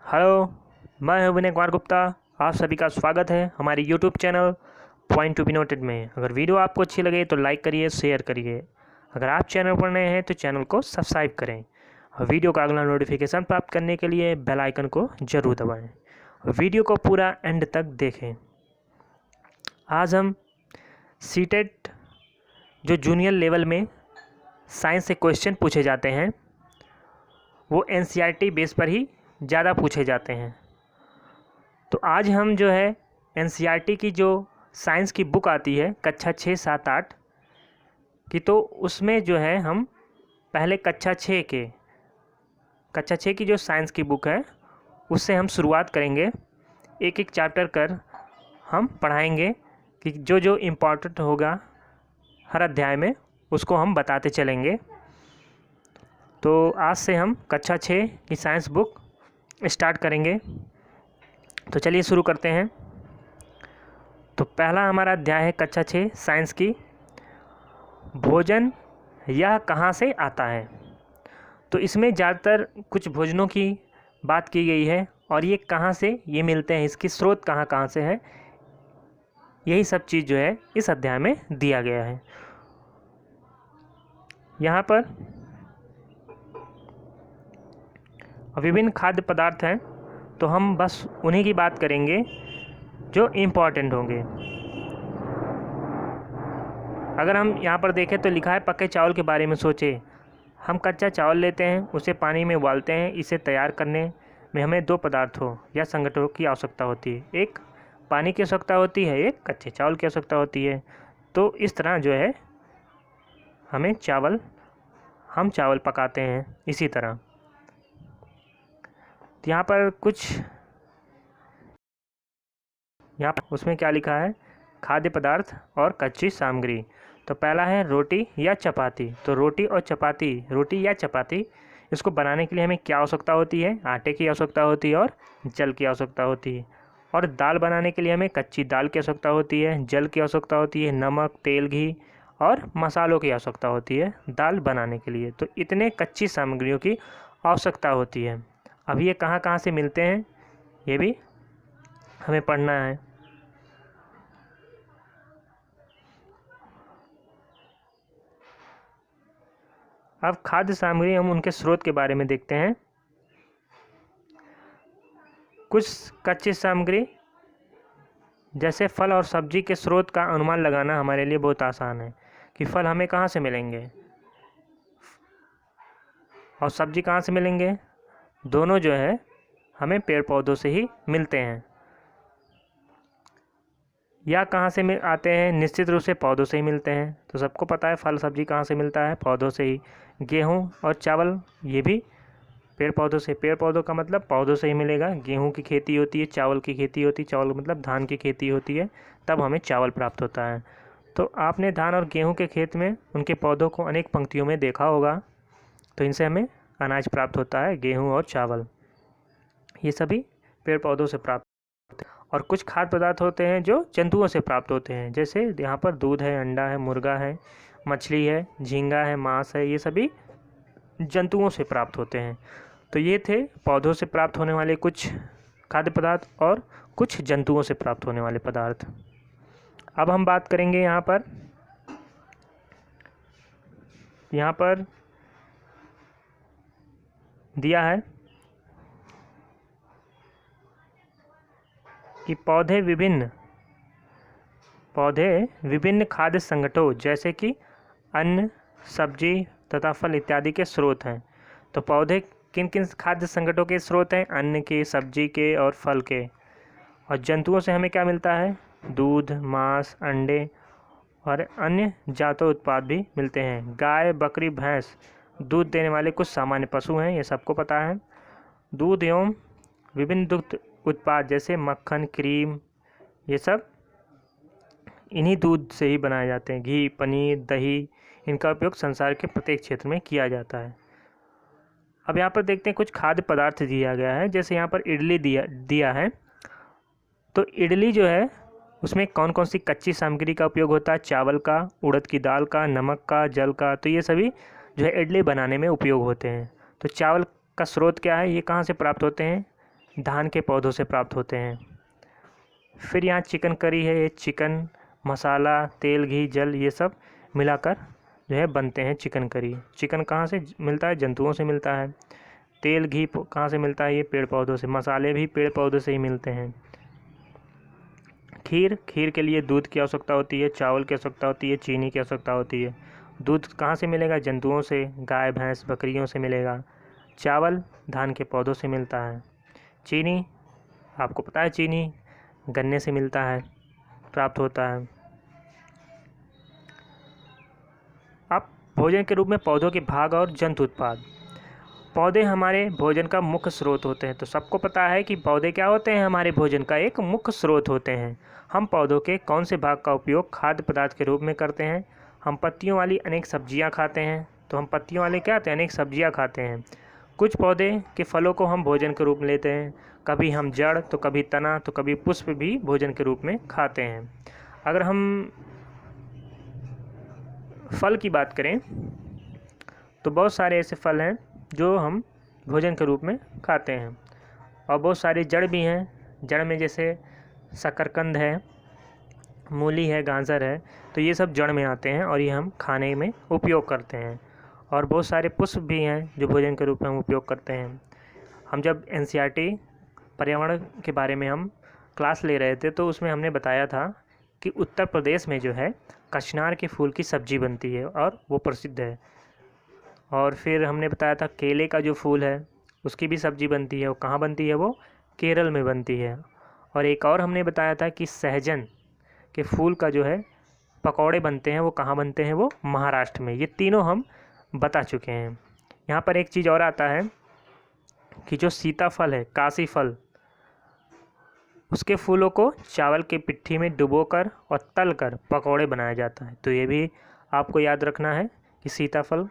Hello, मैं हूं विनय कुमार गुप्ता। आप सभी का स्वागत है हमारे YouTube channel point to be noted में। अगर वीडियो आपको अच्छी लगे तो लाइक करिए, शेयर करिए। अगर आप चैनल पर नए हैं तो चैनल को सब्सक्राइब करें और वीडियो का अगला नोटिफिकेशन प्राप्त करने के लिए बेल आइकन को ज़रूर दबाएं। वीडियो को पूरा एंड तक देखें। आज हम सीटेट जो जूनियर लेवल में साइंस से क्वेश्चन पूछे जाते हैं वो एनसीईआरटी बेस पर ही ज़्यादा पूछे जाते हैं। तो आज हम जो है एनसीईआरटी की जो साइंस की बुक आती है कक्षा 6, 7, 8 की, तो उसमें जो है हम पहले कक्षा 6 की जो साइंस की बुक है उससे हम शुरुआत करेंगे। एक एक चैप्टर कर हम पढ़ाएंगे कि जो जो इम्पोर्टेंट होगा हर अध्याय में उसको हम बताते चलेंगे। तो आज से हम कक्षा 6 की साइंस बुक स्टार्ट करेंगे। तो चलिए शुरू करते हैं। तो पहला हमारा अध्याय है कक्षा 6 साइंस की, भोजन यह कहाँ से आता है। तो इसमें ज़्यादातर कुछ भोजनों की बात की गई है और ये कहाँ से ये मिलते हैं, इसकी स्रोत कहाँ कहाँ से है, यही सब चीज़ जो है इस अध्याय में दिया गया है। यहाँ पर विभिन्न खाद्य पदार्थ हैं तो हम बस उन्हीं की बात करेंगे जो इम्पॉर्टेंट होंगे। अगर हम यहाँ पर देखें तो लिखा है पके चावल के बारे में सोचें। हम कच्चा चावल लेते हैं, उसे पानी में उबालते हैं। इसे तैयार करने में हमें दो पदार्थों या संगठनों की आवश्यकता होती है। एक पानी की आवश्यकता होती है, एक कच्चे चावल की आवश्यकता होती है। तो इस तरह जो है हम चावल पकाते हैं इसी तरह। तो यहाँ पर उसमें क्या लिखा है, खाद्य पदार्थ और कच्ची सामग्री। तो पहला है रोटी या चपाती। तो रोटी या चपाती इसको बनाने के लिए हमें क्या आवश्यकता होती है, आटे की आवश्यकता होती है और जल की आवश्यकता होती है। और दाल बनाने के लिए हमें कच्ची दाल की आवश्यकता होती है, जल की आवश्यकता होती है, नमक, तेल, घी और मसालों की आवश्यकता होती है दाल बनाने के लिए। तो इतने कच्ची सामग्रियों की आवश्यकता होती है। अब ये कहाँ कहाँ से मिलते हैं ये भी हमें पढ़ना है। अब खाद्य सामग्री हम उनके स्रोत के बारे में देखते हैं। कुछ कच्ची सामग्री जैसे फल और सब्जी के स्रोत का अनुमान लगाना हमारे लिए बहुत आसान है कि फल हमें कहाँ से मिलेंगे और सब्जी कहाँ से मिलेंगे। दोनों जो है हमें पेड़ पौधों से ही मिलते हैं। या कहाँ से आते हैं, निश्चित रूप से पौधों से ही मिलते हैं। तो सबको पता है फल सब्जी कहाँ से मिलता है, पौधों से ही। गेहूँ और चावल ये भी पेड़ पौधों से। पेड़ पौधों का मतलब पौधों से ही मिलेगा। गेहूं की खेती होती है, चावल की खेती होती है, चावल मतलब धान की खेती होती है, तब हमें चावल प्राप्त होता है। तो आपने धान और गेहूं के खेत में उनके पौधों को अनेक पंक्तियों में देखा होगा। तो इनसे हमें अनाज प्राप्त होता है, गेहूं और चावल, ये सभी पेड़ पौधों से प्राप्त होते हैं। और कुछ खाद्य पदार्थ होते हैं जो जंतुओं से प्राप्त होते हैं, जैसे यहाँ पर दूध है, अंडा है, मुर्गा है, मछली है, झींगा है, मांस है, ये सभी जंतुओं से प्राप्त होते हैं। तो ये थे पौधों से प्राप्त होने वाले कुछ खाद्य पदार्थ और कुछ जंतुओं से प्राप्त होने वाले पदार्थ। अब हम बात करेंगे यहाँ पर दिया है कि पौधे विभिन्न खाद्य संगठनों जैसे कि अन्न, सब्जी तथा फल इत्यादि के स्रोत हैं। तो पौधे किन किन खाद्य संगठनों के स्रोत हैं, अन्न के, सब्जी के और फल के। और जंतुओं से हमें क्या मिलता है, दूध, मांस, अंडे और अन्य जातों उत्पाद भी मिलते हैं। गाय, बकरी, भैंस दूध देने वाले कुछ सामान्य पशु हैं, ये सबको पता है। दूध एवं विभिन्न दुग्ध उत्पाद जैसे मक्खन, क्रीम, ये सब इन्हीं दूध से ही बनाए जाते हैं। घी, पनीर, दही, इनका उपयोग संसार के प्रत्येक क्षेत्र में किया जाता है। अब यहाँ पर देखते हैं कुछ खाद्य पदार्थ दिया गया है, जैसे यहाँ पर इडली दिया है। तो इडली जो है उसमें कौन कौन सी कच्ची सामग्री का उपयोग होता है, चावल का, उड़द की दाल का, नमक का, जल का। तो ये सभी जो है इडली बनाने में उपयोग होते हैं। तो चावल का स्रोत क्या है, ये कहाँ से प्राप्त होते हैं, धान के पौधों से प्राप्त होते हैं। फिर यहाँ चिकन करी है, ये चिकन मसाला, तेल, घी, जल ये सब मिलाकर जो है बनते हैं चिकन करी। चिकन कहाँ से मिलता है? जंतुओं से मिलता है। तेल घी कहाँ से मिलता है? ये पेड़ पौधों से। मसाले भी पेड़ पौधों से ही मिलते हैं। खीर के लिए दूध की आवश्यकता होती है, चावल की आवश्यकता होती है, चीनी की आवश्यकता होती है। दूध कहाँ से मिलेगा? जंतुओं से, गाय भैंस बकरियों से मिलेगा। चावल धान के पौधों से मिलता है। चीनी आपको पता है, चीनी गन्ने से मिलता है, प्राप्त होता है। अब भोजन के रूप में पौधों के भाग और जंतु उत्पाद। पौधे हमारे भोजन का मुख्य स्रोत होते हैं। तो सबको पता है कि पौधे क्या होते हैं? हमारे भोजन का एक मुख्य स्रोत होते हैं। हम पौधों के कौन से भाग का उपयोग खाद्य पदार्थ के रूप में करते हैं? हम पत्तियों वाली अनेक सब्जियां खाते हैं। तो हम पत्तियों वाले क्या होते हैं? अनेक सब्जियां खाते हैं। कुछ पौधे के फलों को हम भोजन के रूप में लेते हैं। कभी हम जड़, तो कभी तना, तो कभी पुष्प भी भोजन के रूप में खाते हैं। अगर हम फल की बात करें तो बहुत सारे ऐसे फल हैं जो हम भोजन के रूप में खाते हैं, और बहुत सारी जड़ भी हैं। जड़ में जैसे शकरकंद है, मूली है, गाजर है, तो ये सब जड़ में आते हैं और ये हम खाने में उपयोग करते हैं। और बहुत सारे पुष्प भी हैं जो भोजन के रूप में हम उपयोग करते हैं। हम जब एनसीईआरटी पर्यावरण के बारे में हम क्लास ले रहे थे तो उसमें हमने बताया था कि उत्तर प्रदेश में जो है कचनार के फूल की सब्जी बनती है और वो प्रसिद्ध है। और फिर हमने बताया था केले का जो फूल है उसकी भी सब्जी बनती है। वो कहाँ बनती है? वो केरल में बनती है। और एक और हमने बताया था कि सहजन के फूल का जो है पकौड़े बनते हैं, वो कहाँ बनते हैं? वो महाराष्ट्र में। ये तीनों हम बता चुके हैं। यहाँ पर एक चीज़ और आता है कि जो सीताफल है, काशी फल, उसके फूलों को चावल के पिट्ठी में डुबोकर और तलकर पकौड़े बनाया जाता है। तो ये भी आपको याद रखना है कि सीताफल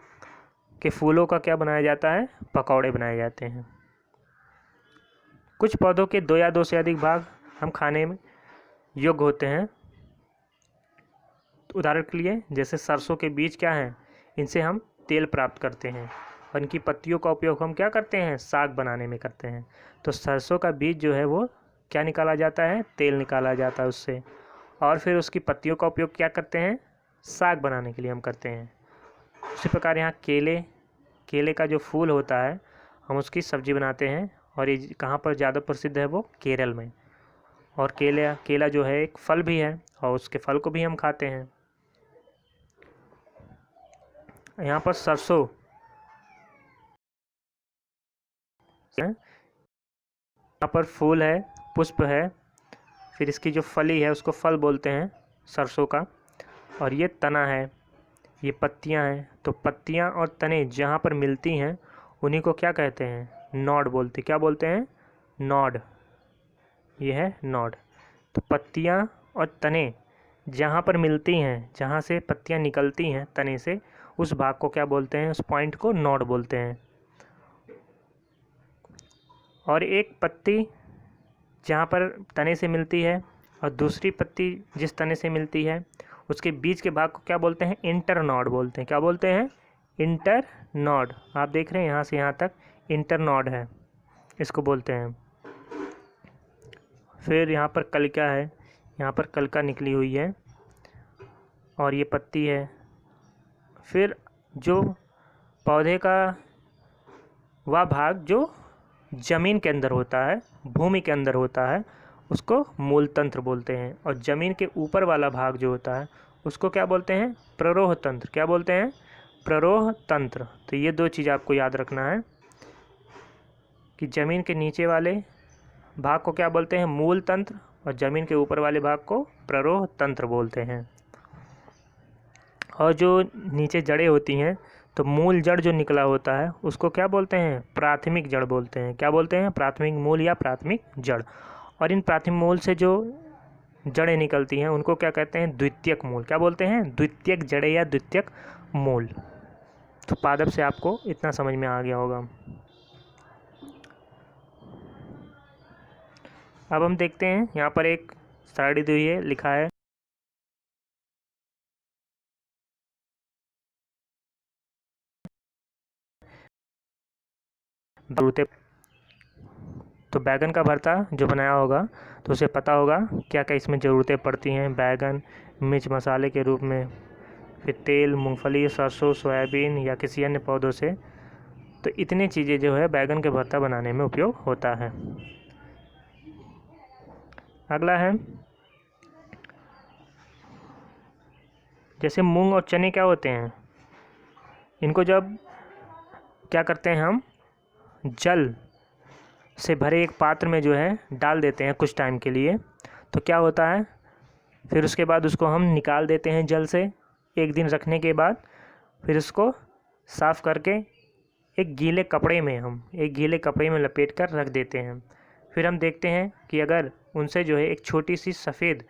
के फूलों का क्या बनाया जाता है? पकौड़े बनाए जाते हैं। कुछ पौधों के दो या दो से अधिक भाग हम खाने में योग्य होते हैं। उदाहरण के लिए जैसे सरसों के बीज क्या हैं? इनसे हम तेल प्राप्त करते हैं, और इनकी पत्तियों का उपयोग हम क्या करते हैं? साग बनाने में करते हैं। तो सरसों का बीज जो है वो क्या निकाला जाता है? तेल निकाला जाता है उससे। और फिर उसकी पत्तियों का उपयोग क्या करते हैं? साग बनाने के लिए हम करते हैं। उसी प्रकार यहाँ केले का जो फूल होता है हम उसकी सब्जी बनाते हैं, और ये कहाँ पर ज़्यादा प्रसिद्ध है? वो केरल में। और केला जो है एक फल भी है, और उसके फल को भी हम खाते हैं। यहाँ पर सरसों यहाँ पर फूल है, पुष्प है, फिर इसकी जो फली है उसको फल बोलते हैं सरसों का, और ये तना है, ये पत्तियाँ हैं। तो पत्तियाँ और तने जहाँ पर मिलती हैं उन्हीं को क्या कहते हैं? नॉड बोलते। क्या बोलते हैं? नॉड। ये है नॉड। तो पत्तियाँ और तने जहाँ पर मिलती हैं, जहाँ से पत्तियाँ निकलती हैं तने से, उस भाग को क्या बोलते हैं? उस पॉइंट को नॉड बोलते हैं। और एक पत्ती जहाँ पर तने से मिलती है और दूसरी पत्ती जिस तने से मिलती है, उसके बीच के भाग को क्या बोलते हैं? इंटर नॉड बोलते हैं। क्या बोलते हैं? Internode. आप देख रहे हैं यहाँ से यहाँ तक इंटर नॉड है, इसको बोलते हैं। फिर यहाँ पर कलिका है, यहाँ पर कलिका निकली हुई है और ये पत्ती है। फिर जो पौधे का वह भाग जो ज़मीन के अंदर होता है, भूमि के अंदर होता है, उसको मूल तंत्र बोलते हैं। और ज़मीन के ऊपर वाला भाग जो होता है उसको क्या बोलते हैं? प्ररोह तंत्र। क्या बोलते हैं? प्ररोह तंत्र। तो ये दो चीज़ आपको याद रखना है कि ज़मीन के नीचे वाले भाग को क्या बोलते हैं? मूल तंत्र, और ज़मीन के ऊपर वाले भाग को प्ररोह तंत्र बोलते हैं। और जो नीचे जड़ें होती हैं, तो मूल जड़ जो निकला होता है उसको क्या बोलते हैं? प्राथमिक जड़ बोलते हैं। क्या बोलते हैं? प्राथमिक मूल या प्राथमिक जड़। और इन प्राथमिक मूल से जो जड़ें निकलती हैं उनको क्या कहते हैं? द्वितीयक मूल। क्या बोलते हैं? द्वितीयक जड़ें या द्वितीयक मूल। तो पादप से आपको इतना समझ में आ गया होगा। अब हम देखते हैं यहाँ पर एक स्लाइड दी हुई है, लिखा है तो बैगन का भरता जो बनाया होगा तो उसे पता होगा क्या क्या इसमें ज़रूरतें पड़ती हैं। बैगन, मिर्च मसाले के रूप में, फिर तेल, मूंगफली, सरसों, सोयाबीन या किसी अन्य पौधों से। तो इतनी चीज़ें जो है बैगन के भरता बनाने में उपयोग होता है। अगला है, जैसे मूंग और चने क्या होते हैं, इनको जब क्या करते हैं हम जल से भरे एक पात्र में जो है डाल देते हैं कुछ टाइम के लिए, तो क्या होता है फिर उसके बाद उसको हम निकाल देते हैं जल से। एक दिन रखने के बाद फिर उसको साफ़ करके एक गीले कपड़े में लपेट कर रख देते हैं। फिर हम देखते हैं कि अगर उनसे जो है एक छोटी सी सफ़ेद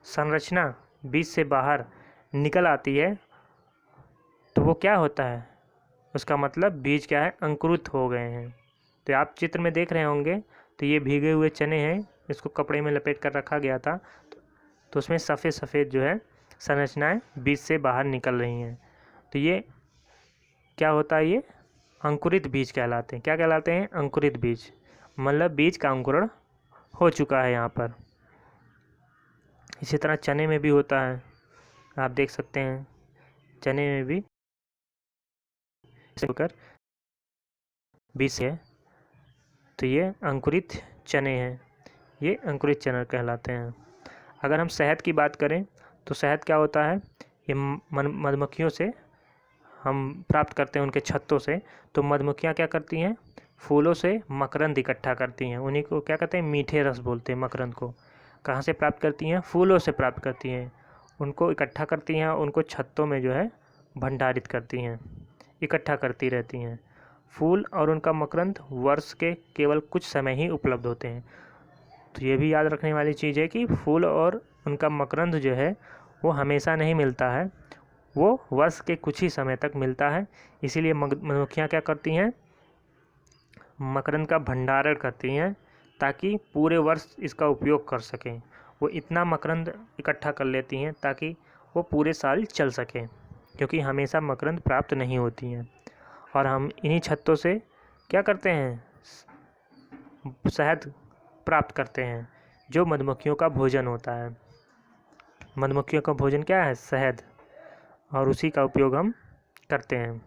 संरचना बीज से बाहर निकल आती है तो वो क्या होता है, उसका मतलब बीज क्या है, अंकुरित हो गए हैं। तो आप चित्र में देख रहे होंगे, तो ये भीगे हुए चने हैं, इसको कपड़े में लपेट कर रखा गया था, तो उसमें सफ़ेद सफ़ेद जो है संरचनाएं बीज से बाहर निकल रही हैं। तो ये क्या होता है, ये अंकुरित बीज कहलाते हैं। क्या कहलाते हैं, अंकुरित बीज, मतलब बीज का अंकुरण हो चुका है यहाँ पर। इसी तरह चने में भी होता है, आप देख सकते हैं चने में भी होकर बीज है, तो ये अंकुरित चने हैं, ये अंकुरित चना कहलाते हैं। अगर हम शहद की बात करें तो शहद क्या होता है, ये मधुमक्खियों से हम प्राप्त करते हैं, उनके छत्तों से। तो मधुमक्खियाँ क्या करती हैं, फूलों से मकरंद इकट्ठा करती हैं, उन्हीं को क्या कहते हैं, मीठे रस बोलते हैं मकरंद को। कहाँ से प्राप्त करती हैं, फूलों से प्राप्त करती हैं, उनको इकट्ठा करती हैं, उनको छत्तों में जो है भंडारित करती हैं, इकट्ठा करती रहती हैं। फूल और उनका मकरंद वर्ष के केवल कुछ समय ही उपलब्ध होते हैं। तो ये भी याद रखने वाली चीज़ है कि फूल और उनका मकरंद जो है वो हमेशा नहीं मिलता है, वो वर्ष के कुछ ही समय तक मिलता है। इसीलिए मधुमक्खियाँ क्या करती हैं, मकरंद का भंडारण करती हैं ताकि पूरे वर्ष इसका उपयोग कर सकें। वो इतना मकरंद इकट्ठा कर लेती हैं ताकि वो पूरे साल चल सकें, क्योंकि हमेशा मकरंद प्राप्त नहीं होती हैं। और हम इन्हीं छत्तों से क्या करते हैं, शहद प्राप्त करते हैं, जो मधुमक्खियों का भोजन होता है। मधुमक्खियों का भोजन क्या है, शहद, और उसी का उपयोग हम करते हैं।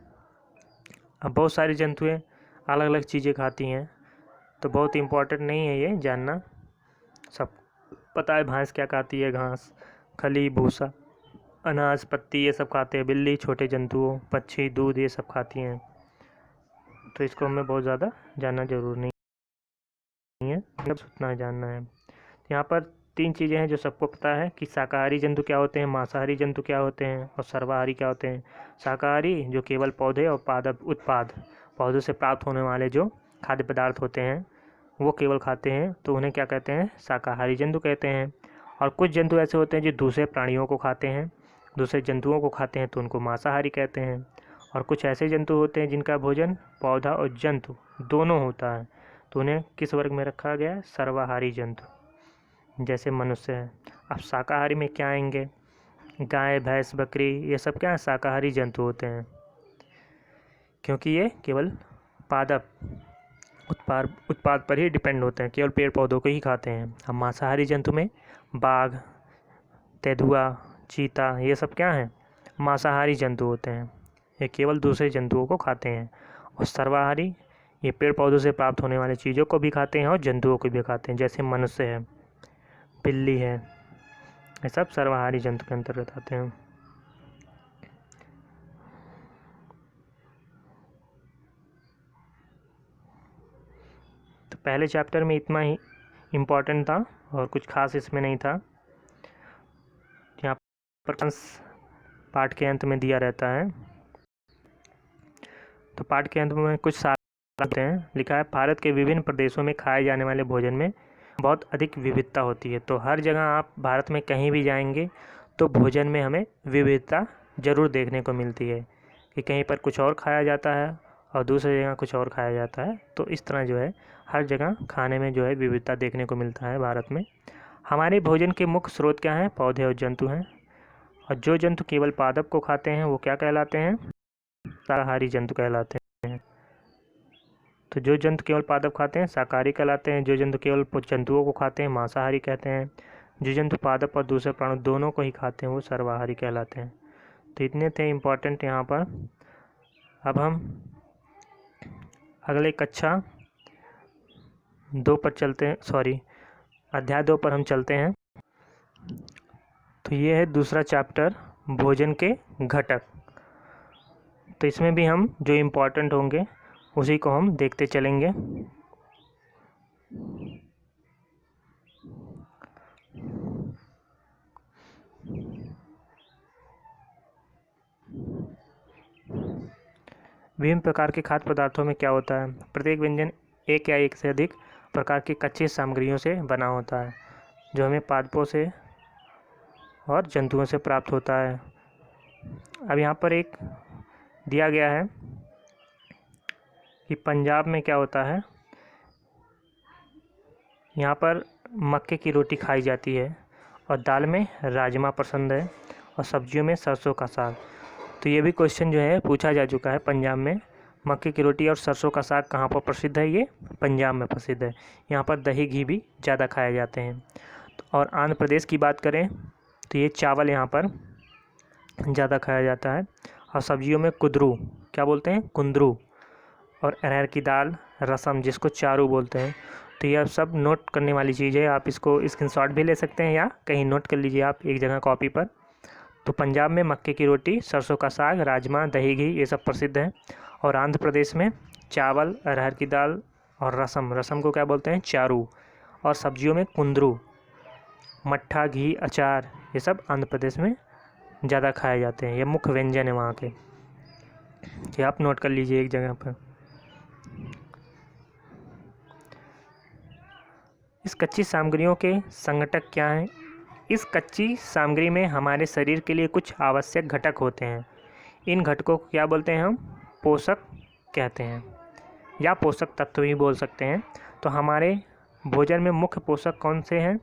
अब बहुत सारी जंतुएं अलग अलग चीज़ें खाती हैं, तो बहुत इम्पोर्टेंट नहीं है ये जानना, सब पता है भैंस क्या खाती है, घास, खली, भूसा, अनाज, पत्ती, ये सब खाते हैं। बिल्ली छोटे जंतुओं, पक्षी, दूध, ये सब खाती हैं। तो इसको हमें बहुत ज़्यादा जानना जरूर नहीं है, बस उतना जानना है। यहाँ पर 3 चीज़ें हैं जो सबको पता है कि शाकाहारी जंतु क्या होते हैं, मांसाहारी जंतु क्या होते हैं, और सर्वाहारी क्या होते हैं। शाकाहारी जो केवल पौधे और पौधों से प्राप्त होने वाले जो खाद्य पदार्थ होते हैं वो केवल खाते हैं, तो उन्हें क्या कहते हैं, शाकाहारी जंतु कहते हैं। और कुछ जंतु ऐसे होते हैं जो दूसरे प्राणियों को खाते हैं, दूसरे जंतुओं को खाते हैं, तो उनको मांसाहारी कहते हैं। और कुछ ऐसे जंतु होते हैं जिनका भोजन पौधा और जंतु दोनों होता है, तो उन्हें किस वर्ग में रखा गया है, सर्वाहारी जंतु, जैसे मनुष्य है। अब शाकाहारी में क्या आएंगे, गाय, भैंस, बकरी, ये सब क्या है, शाकाहारी जंतु होते हैं, क्योंकि ये केवल पादप उत्पाद पर ही डिपेंड होते हैं, केवल पेड़ पौधों को ही खाते हैं। अब मांसाहारी जंतु में बाघ, तेंदुआ, चीता, ये सब क्या हैं, मांसाहारी जंतु होते हैं, ये केवल दूसरे जंतुओं को खाते हैं। और सर्वाहारी ये पेड़ पौधों से प्राप्त होने वाली चीज़ों को भी खाते हैं और जंतुओं को भी खाते हैं, जैसे मनुष्य है, बिल्ली है, ये सब सर्वाहारी जंतु के अंतर्गत आते हैं। तो पहले चैप्टर में इतना ही इम्पोर्टेंट था और कुछ खास इसमें नहीं था। यहाँ पर पाठ के अंत में दिया रहता है, तो पाठ के अंत में कुछ सार आते हैं। लिखा है, भारत के विभिन्न प्रदेशों में खाए जाने वाले भोजन में बहुत अधिक विविधता होती है। तो हर जगह आप भारत में कहीं भी जाएंगे तो भोजन में हमें विविधता ज़रूर देखने को मिलती है, कि कहीं पर कुछ और खाया जाता है और दूसरी जगह कुछ और खाया जाता है। तो इस तरह जो है हर जगह खाने में जो है विविधता देखने को मिलता है भारत में। हमारे भोजन के मुख्य स्रोत क्या हैं, पौधे और जंतु हैं। और जो जंतु केवल पादप को खाते हैं वो क्या कहलाते हैं, शाकाहारी जंतु कहलाते हैं। तो जो जंतु केवल पादप खाते हैं शाकाहारी कहलाते हैं, जो जंतु केवल जंतुओं को खाते हैं मांसाहारी कहते हैं, जो जंतु पादप और दूसरे प्राणी दोनों को ही खाते हैं वो सर्वाहारी कहलाते हैं। तो इतने थे इम्पोर्टेंट यहाँ पर। अब हम अगले कक्षा 2 पर चलते हैं, सॉरी अध्याय 2 पर हम चलते हैं। तो ये है दूसरा चैप्टर, भोजन के घटक। तो इसमें भी हम जो इम्पोर्टेंट होंगे उसी को हम देखते चलेंगे। विभिन्न प्रकार के खाद्य पदार्थों में क्या होता है? प्रत्येक व्यंजन एक या एक से अधिक प्रकार की कच्ची सामग्रियों से बना होता है जो हमें पादपों से और जंतुओं से प्राप्त होता है। अब यहाँ पर एक दिया गया है कि पंजाब में क्या होता है। यहाँ पर मक्के की रोटी खाई जाती है और दाल में राजमा पसंद है और सब्जियों में सरसों का साग। तो ये भी क्वेश्चन जो है पूछा जा चुका है। पंजाब में मक्के की रोटी और सरसों का साग कहाँ पर प्रसिद्ध है? ये पंजाब में प्रसिद्ध है। यहाँ पर दही घी भी ज़्यादा खाए जाते हैं। और आंध्र प्रदेश की बात करें तो ये चावल यहाँ पर ज़्यादा खाया जाता है और सब्जियों में कुंदरू, क्या बोलते हैं? कुंदरू, और अरहर की दाल, रसम जिसको चारू बोलते हैं। तो यह सब नोट करने वाली चीज़ है, आप इसको स्क्रीनशॉट भी ले सकते हैं या कहीं नोट कर लीजिए आप एक जगह कॉपी पर। तो पंजाब में मक्के की रोटी, सरसों का साग, राजमा, दही घी ये सब प्रसिद्ध है। और आंध्र प्रदेश में चावल, अरहर की दाल और रसम, रसम को क्या बोलते हैं? चारू, और सब्जियों में कुंदरू, मट्ठा, घी, अचार ये सब आंध्र प्रदेश में ज़्यादा खाए जाते हैं। ये मुख्य व्यंजन है वहाँ के, ये आप नोट कर लीजिए एक जगह पर। इस कच्ची सामग्रियों के संघटक क्या हैं? इस कच्ची सामग्री में हमारे शरीर के लिए कुछ आवश्यक घटक होते हैं। इन घटकों को क्या बोलते हैं हम? पोषक कहते हैं या पोषक तत्व भी बोल सकते हैं। तो हमारे भोजन में मुख्य पोषक कौन से हैं?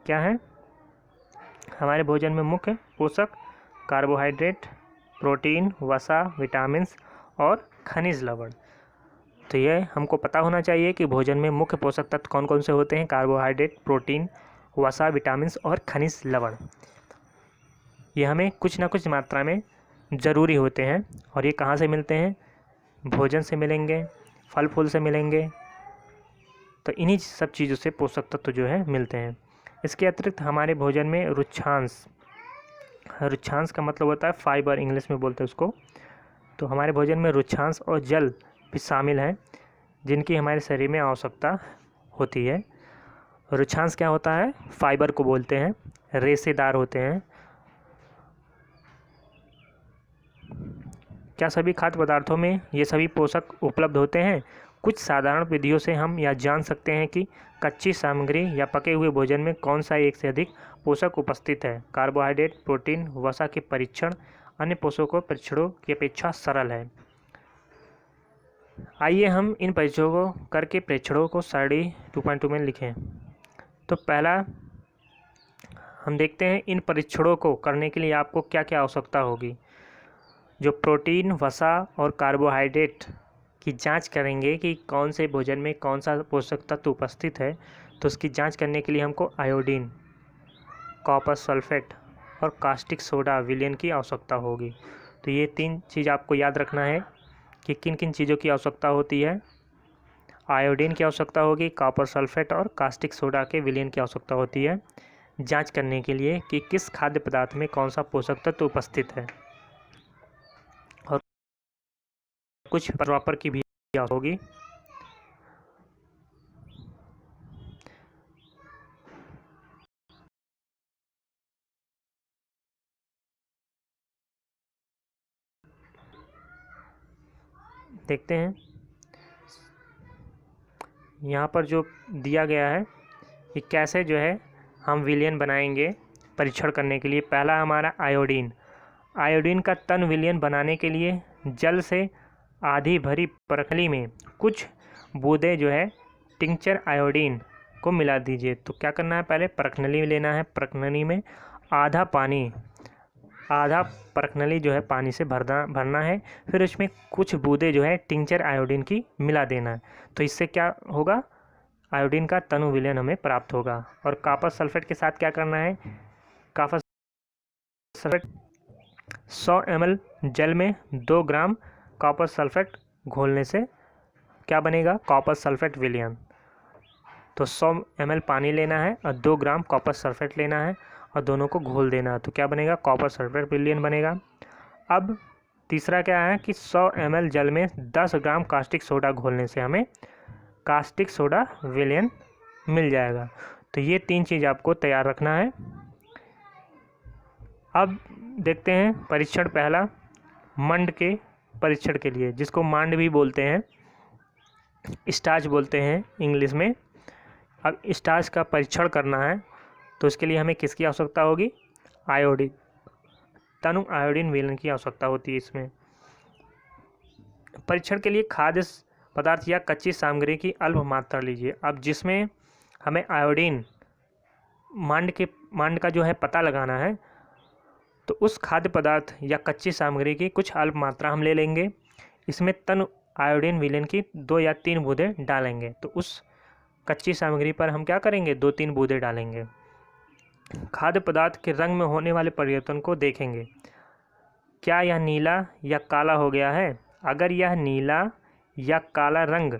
क्या है हमारे भोजन में मुख्य पोषक? कार्बोहाइड्रेट, प्रोटीन, वसा, विटामिन्स और खनिज लवण। तो ये हमको पता होना चाहिए कि भोजन में मुख्य पोषक तत्व कौन कौन से होते हैं। कार्बोहाइड्रेट, प्रोटीन, वसा, विटामिन्स और खनिज लवण। ये हमें कुछ ना कुछ मात्रा में ज़रूरी होते हैं। और ये कहाँ से मिलते हैं? भोजन से मिलेंगे, फल फूल से मिलेंगे। तो इन्हीं सब चीज़ों से पोषक तत्व जो है मिलते हैं। इसके अतिरिक्त हमारे भोजन में रुक्षांश, रुक्षांश का मतलब होता है फाइबर, इंग्लिश में बोलते हैं उसको। तो हमारे भोजन में रुक्षांश और जल भी शामिल हैं जिनकी हमारे शरीर में आवश्यकता होती है। रुक्षांश क्या होता है? फाइबर को बोलते हैं, रेशेदार होते हैं। क्या सभी खाद्य पदार्थों में ये सभी पोषक उपलब्ध होते हैं? कुछ साधारण विधियों से हम यह जान सकते हैं कि कच्ची सामग्री या पके हुए भोजन में कौन सा एक से अधिक पोषक उपस्थित है। कार्बोहाइड्रेट, प्रोटीन, वसा के परीक्षण अन्य पोषकों परीक्षणों की अपेक्षा सरल है। आइए हम इन परीक्षणों को करके प्रेक्षणों को सारणी 2.2 में लिखें। तो पहला हम देखते हैं इन परीक्षणों को करने के लिए आपको क्या क्या आवश्यकता होगी। जो प्रोटीन, वसा और कार्बोहाइड्रेट की जांच करेंगे कि कौन से भोजन में कौन सा पोषक तत्व उपस्थित है, तो उसकी जांच करने के लिए हमको आयोडीन, कॉपर सल्फेट और कास्टिक सोडा विलयन की आवश्यकता होगी। तो ये 3 चीज़ आपको याद रखना है कि किन किन चीज़ों की आवश्यकता होती है। आयोडीन की आवश्यकता होगी, कॉपर सल्फेट और कास्टिक सोडा के विलयन की आवश्यकता होती है जांच करने के लिए कि किस खाद्य पदार्थ में कौन सा पोषक तत्व उपस्थित है। और कुछ प्रॉपर की भी होगी। देखते हैं यहाँ पर जो दिया गया है कि कैसे जो है हम विलयन बनाएंगे परीक्षण करने के लिए। पहला हमारा आयोडीन। आयोडीन का तन विलयन बनाने के लिए जल से आधी भरी परखली में कुछ बूंदें जो है टिंचर आयोडीन को मिला दीजिए। तो क्या करना है? पहले परखनली लेना है, परखनली में आधा पानी आधा परखनली जो है पानी से भरना है। फिर उसमें कुछ बूंदे जो है टिंचर आयोडीन की मिला देना है। तो इससे क्या होगा, आयोडीन का तनु विलयन हमें प्राप्त होगा। और कॉपर सल्फेट के साथ क्या करना है, कॉपर सल्फेट 100 ml जल में 2 ग्राम कॉपर सल्फेट घोलने से क्या बनेगा, कॉपर सल्फेट विलयन। तो 100 ml पानी लेना है और 2 ग्राम कॉपर सल्फेट लेना है और दोनों को घोल देना है, तो क्या बनेगा, कॉपर सल्फेट विलयन बनेगा। अब तीसरा क्या है कि 100 ml जल में 10 ग्राम कास्टिक सोडा घोलने से हमें कास्टिक सोडा विलयन मिल जाएगा। तो ये 3 चीज़ आपको तैयार रखना है। अब देखते हैं परीक्षण पहला, मंड के परीक्षण के लिए, जिसको मांड भी बोलते हैं, स्टार्च बोलते हैं इंग्लिश में। अब स्टार्च का परीक्षण करना है तो उसके लिए हमें किसकी आवश्यकता होगी, आयोडीन, तनु आयोडीन विलयन की आवश्यकता होती है इसमें। परीक्षण के लिए खाद्य पदार्थ या कच्ची सामग्री की अल्प मात्रा लीजिए। अब जिसमें हमें आयोडीन मांड का जो है पता लगाना है, तो उस खाद्य पदार्थ या कच्ची सामग्री की कुछ अल्प मात्रा हम ले लेंगे। इसमें तनु आयोडीन विलयन की 2 या 3 बूंदें डालेंगे। तो उस कच्ची सामग्री पर हम क्या करेंगे, 2-3 बूंदें डालेंगे। खाद्य पदार्थ के रंग में होने वाले परिवर्तन को देखेंगे, क्या यह नीला या काला हो गया है। अगर यह नीला या काला रंग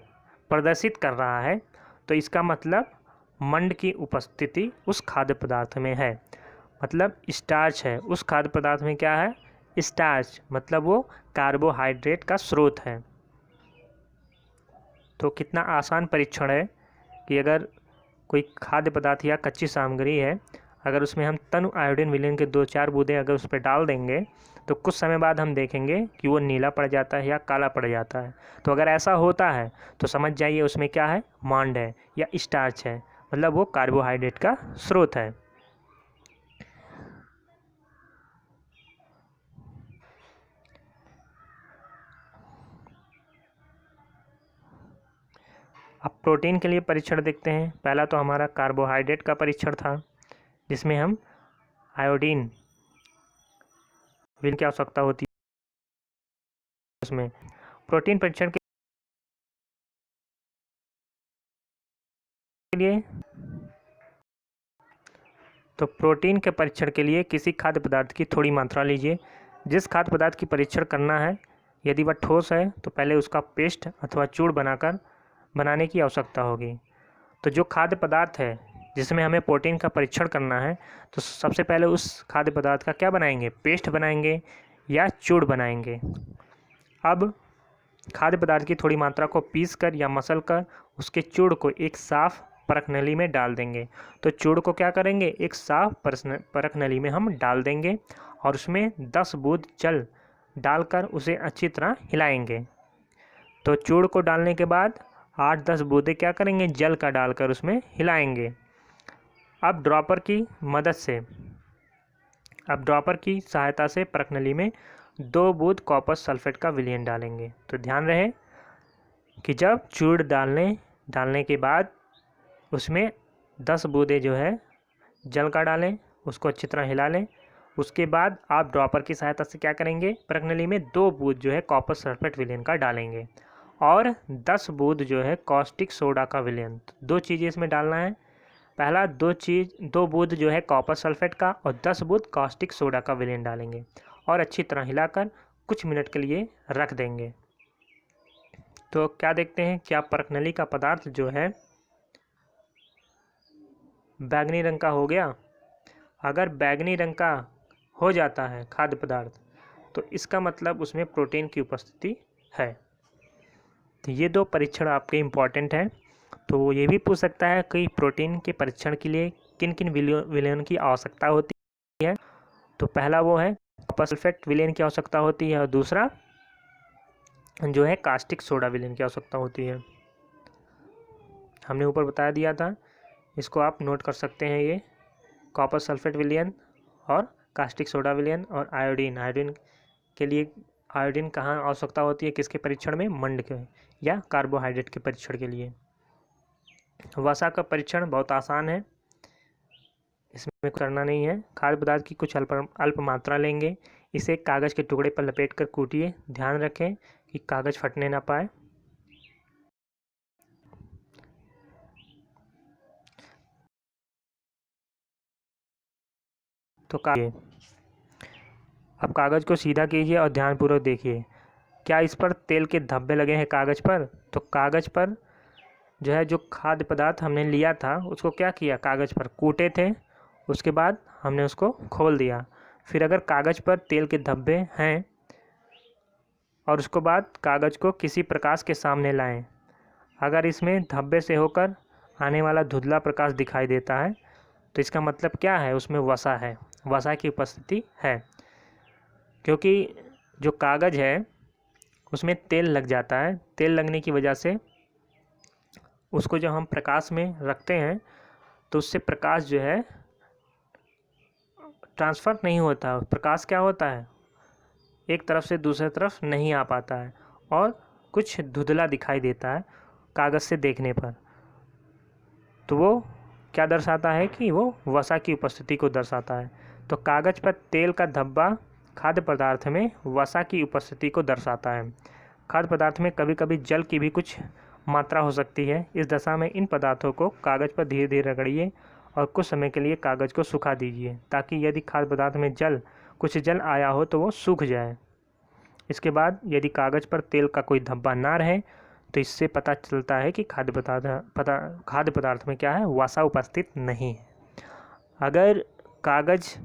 प्रदर्शित कर रहा है तो इसका मतलब मंड की उपस्थिति उस खाद्य पदार्थ में है, मतलब स्टार्च है उस खाद्य पदार्थ में। क्या है, स्टार्च, मतलब वो कार्बोहाइड्रेट का स्रोत है। तो कितना आसान परीक्षण है कि अगर कोई खाद्य पदार्थ या कच्ची सामग्री है, अगर उसमें हम तनु आयोडीन विलयन के 2-4 बूंदें अगर उस पर डाल देंगे तो कुछ समय बाद हम देखेंगे कि वो नीला पड़ जाता है या काला पड़ जाता है। तो अगर ऐसा होता है तो समझ जाइए उसमें क्या है, मांड है या स्टार्च है, मतलब वो कार्बोहाइड्रेट का स्रोत है। अब प्रोटीन के लिए परीक्षण देखते हैं। पहला तो हमारा कार्बोहाइड्रेट का परीक्षण था, जिसमें हम आयोडीन विलयन की आवश्यकता होती है। उसमें प्रोटीन परीक्षण के लिए, तो प्रोटीन के परीक्षण के लिए किसी खाद्य पदार्थ की थोड़ी मात्रा लीजिए। जिस खाद्य पदार्थ की परीक्षण करना है, यदि वह ठोस है तो पहले उसका पेस्ट अथवा चूर्ण बनाने की आवश्यकता होगी। तो जो खाद्य पदार्थ है जिसमें हमें प्रोटीन का परीक्षण करना है, तो सबसे पहले उस खाद्य पदार्थ का क्या बनाएंगे, पेस्ट बनाएंगे या चूर्ण बनाएंगे। अब खाद्य पदार्थ की थोड़ी मात्रा को पीस कर या मसल कर उसके चूर्ण को एक साफ परख नली में डाल देंगे। तो चूर्ण को क्या करेंगे, एक साफ परख नली में हम डाल देंगे और उसमें 10 बूंद जल डालकर उसे अच्छी तरह हिलाएंगे। तो चूर्ण को डालने के बाद 8-10 बूंदें क्या करेंगे, जल का डालकर उसमें हिलाएंगे। अब ड्रॉपर की सहायता से परख नली में 2 बूंद कॉपर सल्फेट का विलयन डालेंगे। तो ध्यान रहे कि जब चूर्ण डालने के बाद उसमें 10 बूंदें जो है जल का डालें, उसको अच्छी तरह हिला लें। उसके बाद आप ड्रॉपर की सहायता से क्या करेंगे, परख नली में 2 बूंद जो है कॉपर सल्फेट विलयन का डालेंगे और 10 बूंद जो है कॉस्टिक सोडा का विलयन। 2 चीज़ें इसमें डालना है। पहला 2 बूंद जो है कॉपर सल्फेट का और 10 बूंद कॉस्टिक सोडा का विलयन डालेंगे और अच्छी तरह हिलाकर कुछ मिनट के लिए रख देंगे। तो क्या देखते हैं, क्या परख नली का पदार्थ जो है बैंगनी रंग का हो गया। अगर बैंगनी रंग का हो जाता है खाद्य पदार्थ, तो इसका मतलब उसमें प्रोटीन की उपस्थिति है। तो ये 2 परीक्षण आपके इम्पॉर्टेंट हैं। तो ये भी पूछ सकता है कि प्रोटीन के परीक्षण के लिए किन किन विलयन की आवश्यकता होती है। तो पहला वो है कॉपर सल्फेट विलयन की आवश्यकता होती है और दूसरा जो है कास्टिक सोडा विलयन की आवश्यकता होती है। हमने ऊपर बता दिया था, इसको आप नोट कर सकते हैं। ये कॉपर सल्फेट विलयन और कास्टिक सोडा विलयन और आयोडीन के लिए आयोडीन कहाँ आवश्यकता होती है, किसके परीक्षण में, मंड के या कार्बोहाइड्रेट के परीक्षण के लिए। वसा का परीक्षण बहुत आसान है। इसमें करना नहीं है। खाद्य पदार्थ की कुछ अल्प मात्रा लेंगे, इसे कागज़ के टुकड़े पर लपेट कर कूटिए। ध्यान रखें कि कागज़ फटने ना पाए। तो अब कागज़ को सीधा कीजिए और ध्यानपूर्वक देखिए, क्या इस पर तेल के धब्बे लगे हैं कागज़ पर? तो कागज़ पर जो है, जो खाद्य पदार्थ हमने लिया था उसको क्या किया, कागज़ पर कूटे थे, उसके बाद हमने उसको खोल दिया। फिर अगर कागज़ पर तेल के धब्बे हैं और उसके बाद कागज़ को किसी प्रकाश के सामने लाएं, अगर इसमें धब्बे से होकर आने वाला धुंधला प्रकाश दिखाई देता है तो इसका मतलब क्या है, उसमें वसा है, वसा की उपस्थिति है। क्योंकि जो कागज़ है उसमें तेल लग जाता है, तेल लगने की वजह से उसको जब हम प्रकाश में रखते हैं तो उससे प्रकाश जो है ट्रांसफ़र नहीं होता। प्रकाश क्या होता है, एक तरफ से दूसरी तरफ नहीं आ पाता है और कुछ धुंधला दिखाई देता है कागज़ से देखने पर। तो वो क्या दर्शाता है कि वो वसा की उपस्थिति को दर्शाता है। तो कागज़ पर तेल का धब्बा खाद्य पदार्थ में वसा की उपस्थिति को दर्शाता है। खाद्य पदार्थ में कभी कभी जल की भी कुछ मात्रा हो सकती है। इस दशा में इन पदार्थों को कागज़ पर धीरे धीरे रगड़िए और कुछ समय के लिए कागज़ को सुखा दीजिए, ताकि यदि खाद्य पदार्थ में कुछ जल आया हो तो वो सूख जाए। इसके बाद यदि कागज़ पर तेल का कोई धब्बा ना रहे तो इससे पता चलता है कि खाद्य पदार्थ में क्या है, वसा उपस्थित नहीं है। अगर कागज़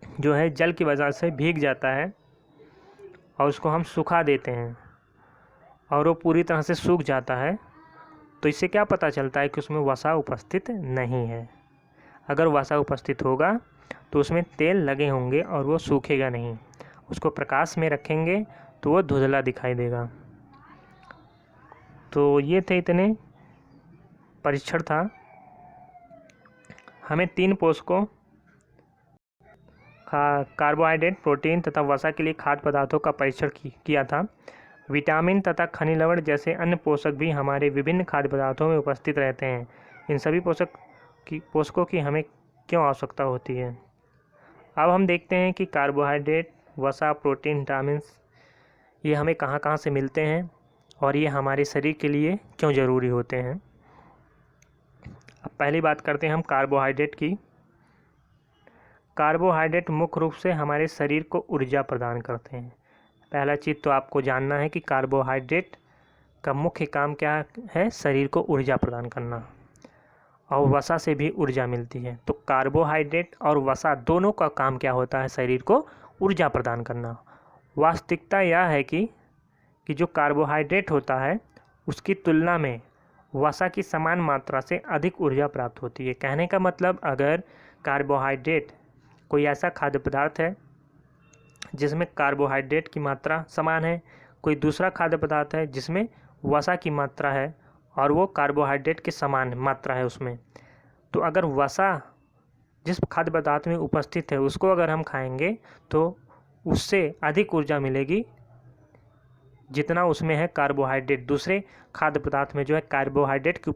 जो है जल की वजह से भीग जाता है और उसको हम सुखा देते हैं और वो पूरी तरह से सूख जाता है, तो इससे क्या पता चलता है कि उसमें वसा उपस्थित नहीं है। अगर वसा उपस्थित होगा तो उसमें तेल लगे होंगे और वो सूखेगा नहीं। उसको प्रकाश में रखेंगे तो वो धुंधला दिखाई देगा। तो ये थे इतने परीक्षण था। हमें 3 पोषकों कार्बोहाइड्रेट, प्रोटीन तथा वसा के लिए खाद्य पदार्थों का परीक्षण किया था। विटामिन तथा खनिज लवण जैसे अन्य पोषक भी हमारे विभिन्न खाद्य पदार्थों में उपस्थित रहते हैं। इन सभी पोषकों की हमें क्यों आवश्यकता होती है? अब हम देखते हैं कि कार्बोहाइड्रेट, वसा, प्रोटीन, विटामिन ये हमें कहाँ कहाँ से मिलते हैं और ये हमारे शरीर के लिए क्यों ज़रूरी होते हैं। अब पहली बात करते हैं हम कार्बोहाइड्रेट की। कार्बोहाइड्रेट मुख्य रूप से हमारे शरीर को ऊर्जा प्रदान करते हैं। पहला चीज़ तो आपको जानना है कि कार्बोहाइड्रेट का मुख्य काम क्या है, शरीर को ऊर्जा प्रदान करना, और वसा से भी ऊर्जा मिलती है। तो कार्बोहाइड्रेट और वसा दोनों का काम क्या होता है, शरीर को ऊर्जा प्रदान करना। वास्तविकता यह है कि जो कार्बोहाइड्रेट होता है उसकी तुलना में वसा की समान मात्रा से अधिक ऊर्जा प्राप्त होती है। कहने का मतलब, अगर कार्बोहाइड्रेट कोई ऐसा खाद्य पदार्थ है जिसमें कार्बोहाइड्रेट की मात्रा समान है, कोई दूसरा खाद्य पदार्थ है जिसमें वसा की मात्रा है और वो कार्बोहाइड्रेट के समान मात्रा है उसमें, तो अगर वसा जिस खाद्य पदार्थ में उपस्थित है उसको अगर हम खाएंगे तो उससे अधिक ऊर्जा मिलेगी जितना उसमें है कार्बोहाइड्रेट। दूसरे खाद्य पदार्थ में जो है कार्बोहाइड्रेट की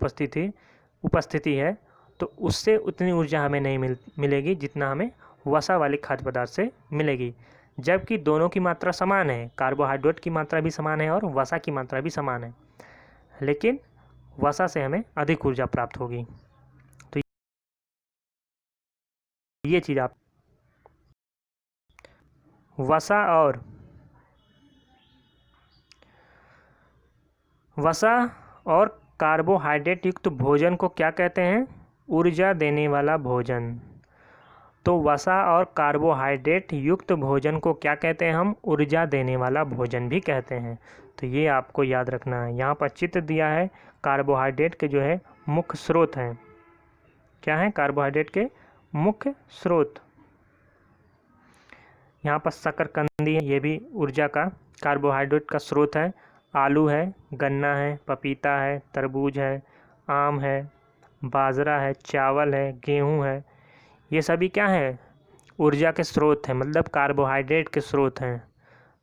उपस्थिति है, तो उससे उतनी ऊर्जा हमें नहीं मिलेगी जितना हमें वसा वाले खाद्य पदार्थ से मिलेगी। जबकि दोनों की मात्रा समान है, कार्बोहाइड्रेट की मात्रा भी समान है और वसा की मात्रा भी समान है, लेकिन वसा से हमें अधिक ऊर्जा प्राप्त होगी। तो ये चीज़ आप वसा और कार्बोहाइड्रेट युक्त भोजन को क्या कहते हैं, ऊर्जा देने वाला भोजन। तो वसा और कार्बोहाइड्रेट युक्त भोजन को क्या कहते हैं हम, ऊर्जा देने वाला भोजन भी कहते हैं। तो ये आपको याद रखना है। यहाँ पर चित्र दिया है कार्बोहाइड्रेट के जो है मुख्य स्रोत हैं। क्या है कार्बोहाइड्रेट के मुख्य स्रोत? यहाँ पर शकरकंदी है, ये भी ऊर्जा का कार्बोहाइड्रेट का स्रोत है। आलू है, गन्ना है, पपीता है, तरबूज है, आम है, बाजरा है, चावल है, गेहूँ है, ये सभी क्या है, ऊर्जा के स्रोत हैं, मतलब कार्बोहाइड्रेट के स्रोत हैं।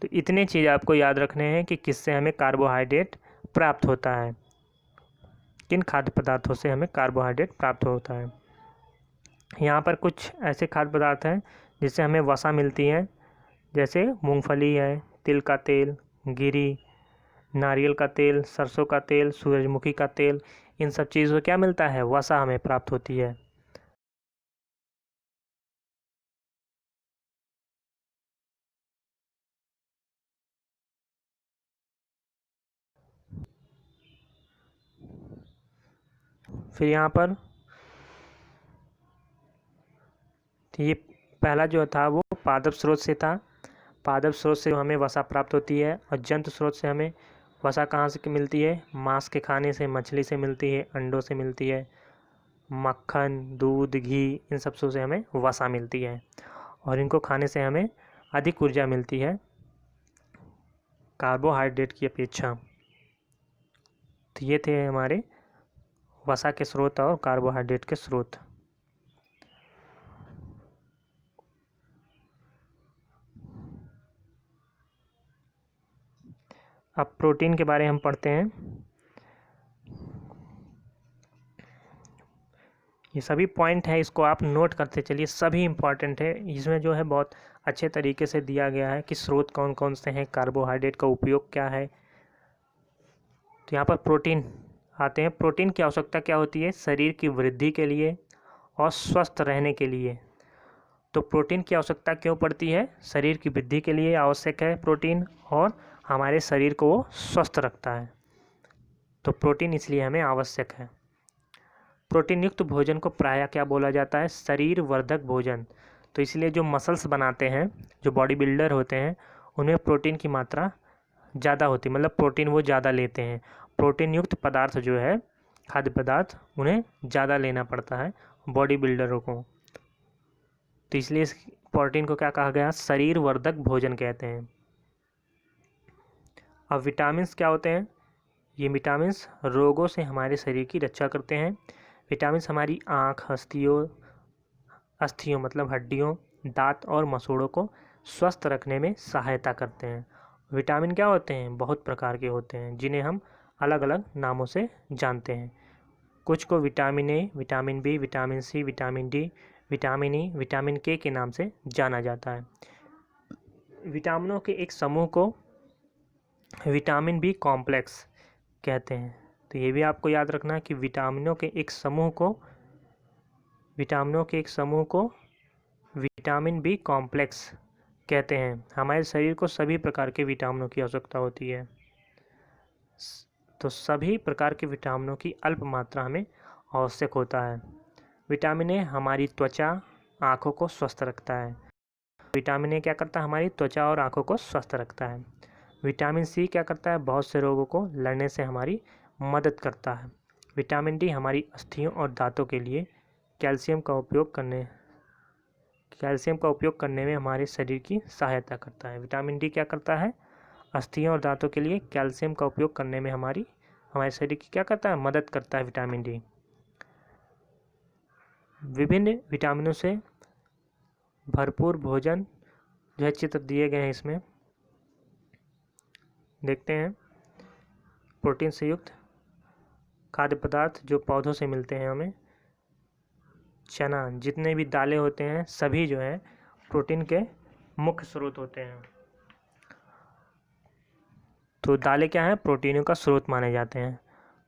तो इतने चीज़ आपको याद रखने हैं कि किससे हमें कार्बोहाइड्रेट प्राप्त होता है, किन खाद्य पदार्थों से हमें कार्बोहाइड्रेट प्राप्त होता है। यहाँ पर कुछ ऐसे खाद्य पदार्थ हैं जिससे हमें वसा मिलती है, जैसे मूंगफली है, तिल का तेल, गिरी, नारियल का तेल, सरसों का तेल, सूरजमुखी का तेल। इन सब चीज़ों से क्या मिलता है? वसा हमें प्राप्त होती है। फिर यहाँ पर ये पहला जो था वो पादप स्रोत से था। पादप स्रोत से हमें वसा प्राप्त होती है। और जंतु स्रोत से हमें वसा कहाँ से मिलती है? मांस के खाने से, मछली से मिलती है, अंडों से मिलती है, मक्खन, दूध, घी, इन सब से हमें वसा मिलती है। और इनको खाने से हमें अधिक ऊर्जा मिलती है कार्बोहाइड्रेट की अपेक्षा। तो ये थे हमारे वसा के स्रोत और कार्बोहाइड्रेट के स्रोत। अब प्रोटीन के बारे में हम पढ़ते हैं। ये सभी पॉइंट है, इसको आप नोट करते चलिए, सभी इम्पॉर्टेंट है। इसमें जो है बहुत अच्छे तरीके से दिया गया है कि स्रोत कौन कौन से हैं, कार्बोहाइड्रेट का उपयोग क्या है। तो यहाँ पर प्रोटीन आते हैं। प्रोटीन की आवश्यकता क्या होती है? शरीर की वृद्धि के लिए और स्वस्थ रहने के लिए। तो प्रोटीन की आवश्यकता क्यों पड़ती है? शरीर की वृद्धि के लिए आवश्यक है प्रोटीन, और हमारे शरीर को वो स्वस्थ रखता है। तो प्रोटीन इसलिए हमें आवश्यक है। प्रोटीन युक्त भोजन को प्रायः क्या बोला जाता है? शरीर वर्धक भोजन। तो इसलिए जो मसल्स बनाते हैं, जो बॉडी बिल्डर होते हैं, उनमें प्रोटीन की मात्रा ज़्यादा होती है, मतलब प्रोटीन वो ज़्यादा लेते हैं। प्रोटीन युक्त पदार्थ जो है, खाद्य पदार्थ, उन्हें ज़्यादा लेना पड़ता है बॉडी बिल्डरों को। तो इसलिए इस प्रोटीन को क्या कहा गया? शरीर वर्धक भोजन कहते हैं। अब विटामिन्स क्या होते हैं? ये विटामिन्स रोगों से हमारे शरीर की रक्षा करते हैं। विटामिन्स हमारी आँख, अस्थियों मतलब हड्डियों, दांत और मसूड़ों को स्वस्थ रखने में सहायता करते हैं। विटामिन क्या होते हैं? बहुत प्रकार के होते हैं, जिन्हें हम अलग अलग नामों से जानते हैं। कुछ को vitamin A, vitamin B, vitamin C, vitamin D, vitamin E, vitamin K नाम से जाना जाता है। विटामिनों के एक समूह को विटामिन बी कॉम्प्लेक्स कहते हैं। तो ये भी आपको याद रखना कि विटामिनों के एक समूह को विटामिन बी कॉम्प्लेक्स कहते हैं। हमारे शरीर को सभी प्रकार के विटामिनों की आवश्यकता होती है। तो सभी प्रकार के विटामिनों की अल्प मात्रा हमें आवश्यक होता है। विटामिन ए हमारी त्वचा, आँखों को स्वस्थ रखता है। विटामिन ए क्या करता है? हमारी त्वचा और आँखों को स्वस्थ रखता है। विटामिन सी क्या करता है? बहुत से रोगों को लड़ने से हमारी मदद करता है। विटामिन डी हमारी अस्थियों और दांतों के लिए कैल्शियम का उपयोग करने में हमारे शरीर की सहायता करता है। विटामिन डी क्या करता है? अस्थियों और दांतों के लिए कैल्शियम का उपयोग करने में हमारे शरीर की क्या करता है? मदद करता है विटामिन डी। विभिन्न विटामिनों से भरपूर भोजन जो है, चित्र दिए गए हैं इसमें, देखते हैं। प्रोटीन से युक्त खाद्य पदार्थ जो पौधों से मिलते हैं हमें, चना, जितने भी दालें होते हैं, सभी जो है प्रोटीन के मुख्य स्रोत होते हैं। तो दालें क्या हैं? प्रोटीनों का स्रोत माने जाते हैं।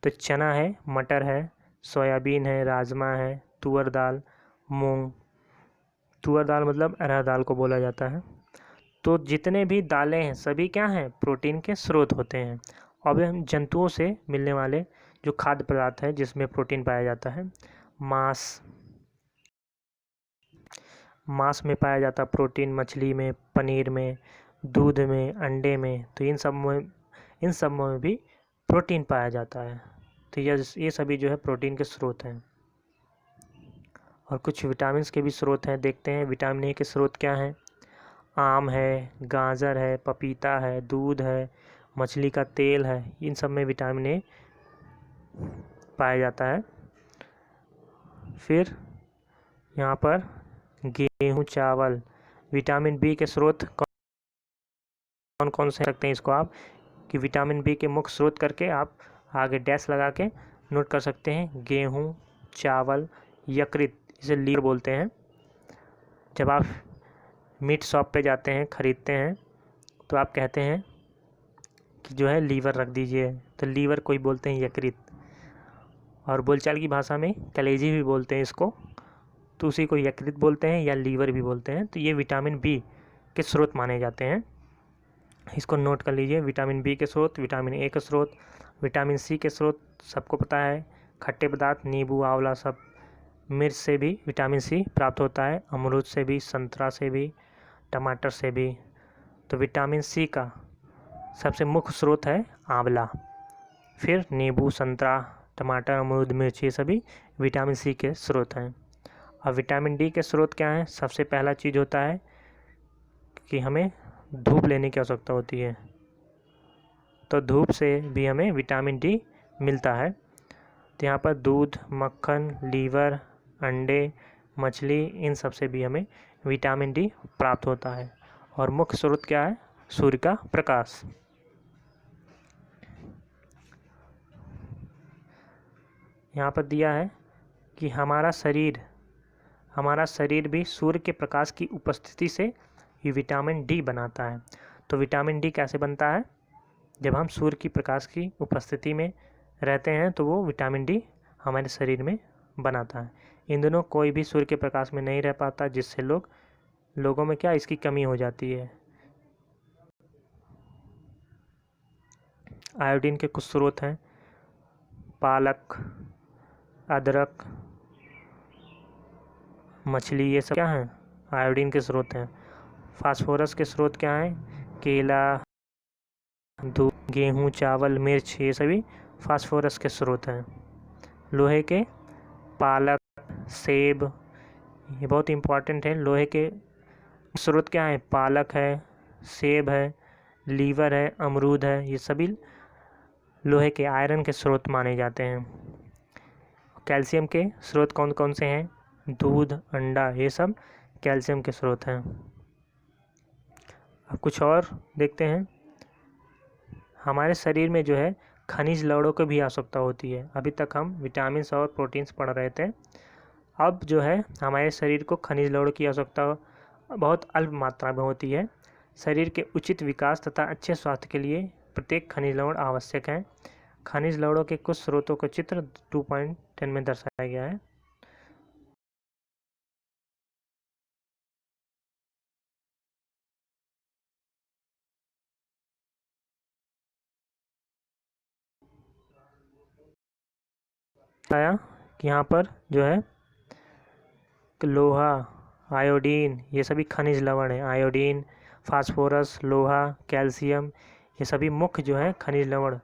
तो चना है, मटर है, सोयाबीन है, राजमा है, तुअर दाल, मूंग, तुअर दाल मतलब अरहर दाल को बोला जाता है। तो जितने भी दालें हैं सभी क्या हैं? प्रोटीन के स्रोत होते हैं। अब हम जंतुओं से मिलने वाले जो खाद्य पदार्थ है जिसमें प्रोटीन पाया जाता है, मांस में पाया जाता है प्रोटीन, मछली में, पनीर में, दूध में, अंडे में। तो इन सब में भी प्रोटीन पाया जाता है। तो ये सभी जो है प्रोटीन के स्रोत हैं। और कुछ विटामिन के भी स्रोत हैं, देखते हैं। विटामिन ए के स्रोत क्या हैं? आम है, गाजर है, पपीता है, दूध है, मछली का तेल है, इन सब में विटामिन ए पाया जाता है। फिर यहाँ पर गेहूँ, चावल। विटामिन बी के स्रोत कौन कौन से रखते हैं इसको आप, कि विटामिन बी के मुख्य स्रोत करके आप आगे डैश लगा के नोट कर सकते हैं। गेहूँ, चावल, यकृत, जिसे लीवर बोलते हैं। जब आप मीट शॉप पे जाते हैं, ख़रीदते हैं, तो आप कहते हैं कि जो है लीवर रख दीजिए, तो लीवर कोई बोलते हैं यकृत, और बोलचाल की भाषा में कलेजी भी बोलते हैं इसको, तो उसी को यकृत बोलते हैं या लीवर भी बोलते हैं। तो ये विटामिन बी के स्रोत माने जाते हैं, इसको नोट कर लीजिए। विटामिन बी के स्रोत, विटामिन ए के स्रोत, विटामिन सी के स्रोत सबको पता है, खट्टे पदार्थ नींबू आंवला सब, मिर्च से भी विटामिन सी प्राप्त होता है, अमरूद से भी, संतरा से भी, टमाटर से भी। तो विटामिन सी का सबसे मुख्य स्रोत है आंवला, फिर नींबू, संतरा, टमाटर, अमरूद, मिर्च, ये सभी विटामिन सी के स्रोत हैं। और विटामिन डी के स्रोत क्या हैं? सबसे पहला चीज़ होता है कि हमें धूप लेने की आवश्यकता होती है, तो धूप से भी हमें विटामिन डी मिलता है। तो यहाँ पर दूध, मक्खन, लीवर, अंडे, मछली, इन सब से भी हमें विटामिन डी प्राप्त होता है। और मुख्य स्रोत क्या है? सूर्य का प्रकाश। यहाँ पर दिया है कि हमारा शरीर भी सूर्य के प्रकाश की उपस्थिति से ये विटामिन डी बनाता है। तो विटामिन डी कैसे बनता है? जब हम सूर्य की प्रकाश की उपस्थिति में रहते हैं तो वो विटामिन डी हमारे शरीर में बनाता है। इन दिनों कोई भी सूर्य के प्रकाश में नहीं रह पाता, जिससे लोगों में क्या इसकी कमी हो जाती है। आयोडीन के कुछ स्रोत हैं, पालक, अदरक, मछली, ये सब क्या हैं? आयोडीन के स्रोत हैं। फास्फोरस के स्रोत क्या हैं? केला, दूध, गेहूँ, चावल, मिर्च, ये सभी फास्फोरस के स्रोत हैं। लोहे के पालक, सेब, ये बहुत इम्पॉर्टेंट है। लोहे के स्रोत क्या है? पालक है, सेब है, लीवर है, अमरूद है, ये सभी लोहे के आयरन के स्रोत माने जाते हैं। कैल्शियम के स्रोत कौन कौन से हैं? दूध, अंडा, ये सब कैल्शियम के स्रोत हैं। अब कुछ और देखते हैं। हमारे शरीर में जो है खनिज लवणों की भी आवश्यकता होती है। अभी तक हम विटामिन्स और प्रोटीन्स पढ़ रहे थे, अब जो है हमारे शरीर को खनिज लवणों की आवश्यकता बहुत अल्प मात्रा में होती है। शरीर के उचित विकास तथा अच्छे स्वास्थ्य के लिए प्रत्येक खनिज लवण आवश्यक है। खनिज लवणों के कुछ स्रोतों का चित्र 2.10 में दर्शाया गया है। बताया कि यहाँ पर जो है लोहा, आयोडीन, ये सभी खनिज लवण हैं। आयोडीन, फास्फोरस, लोहा, कैल्शियम, ये सभी मुख्य जो है खनिज लवण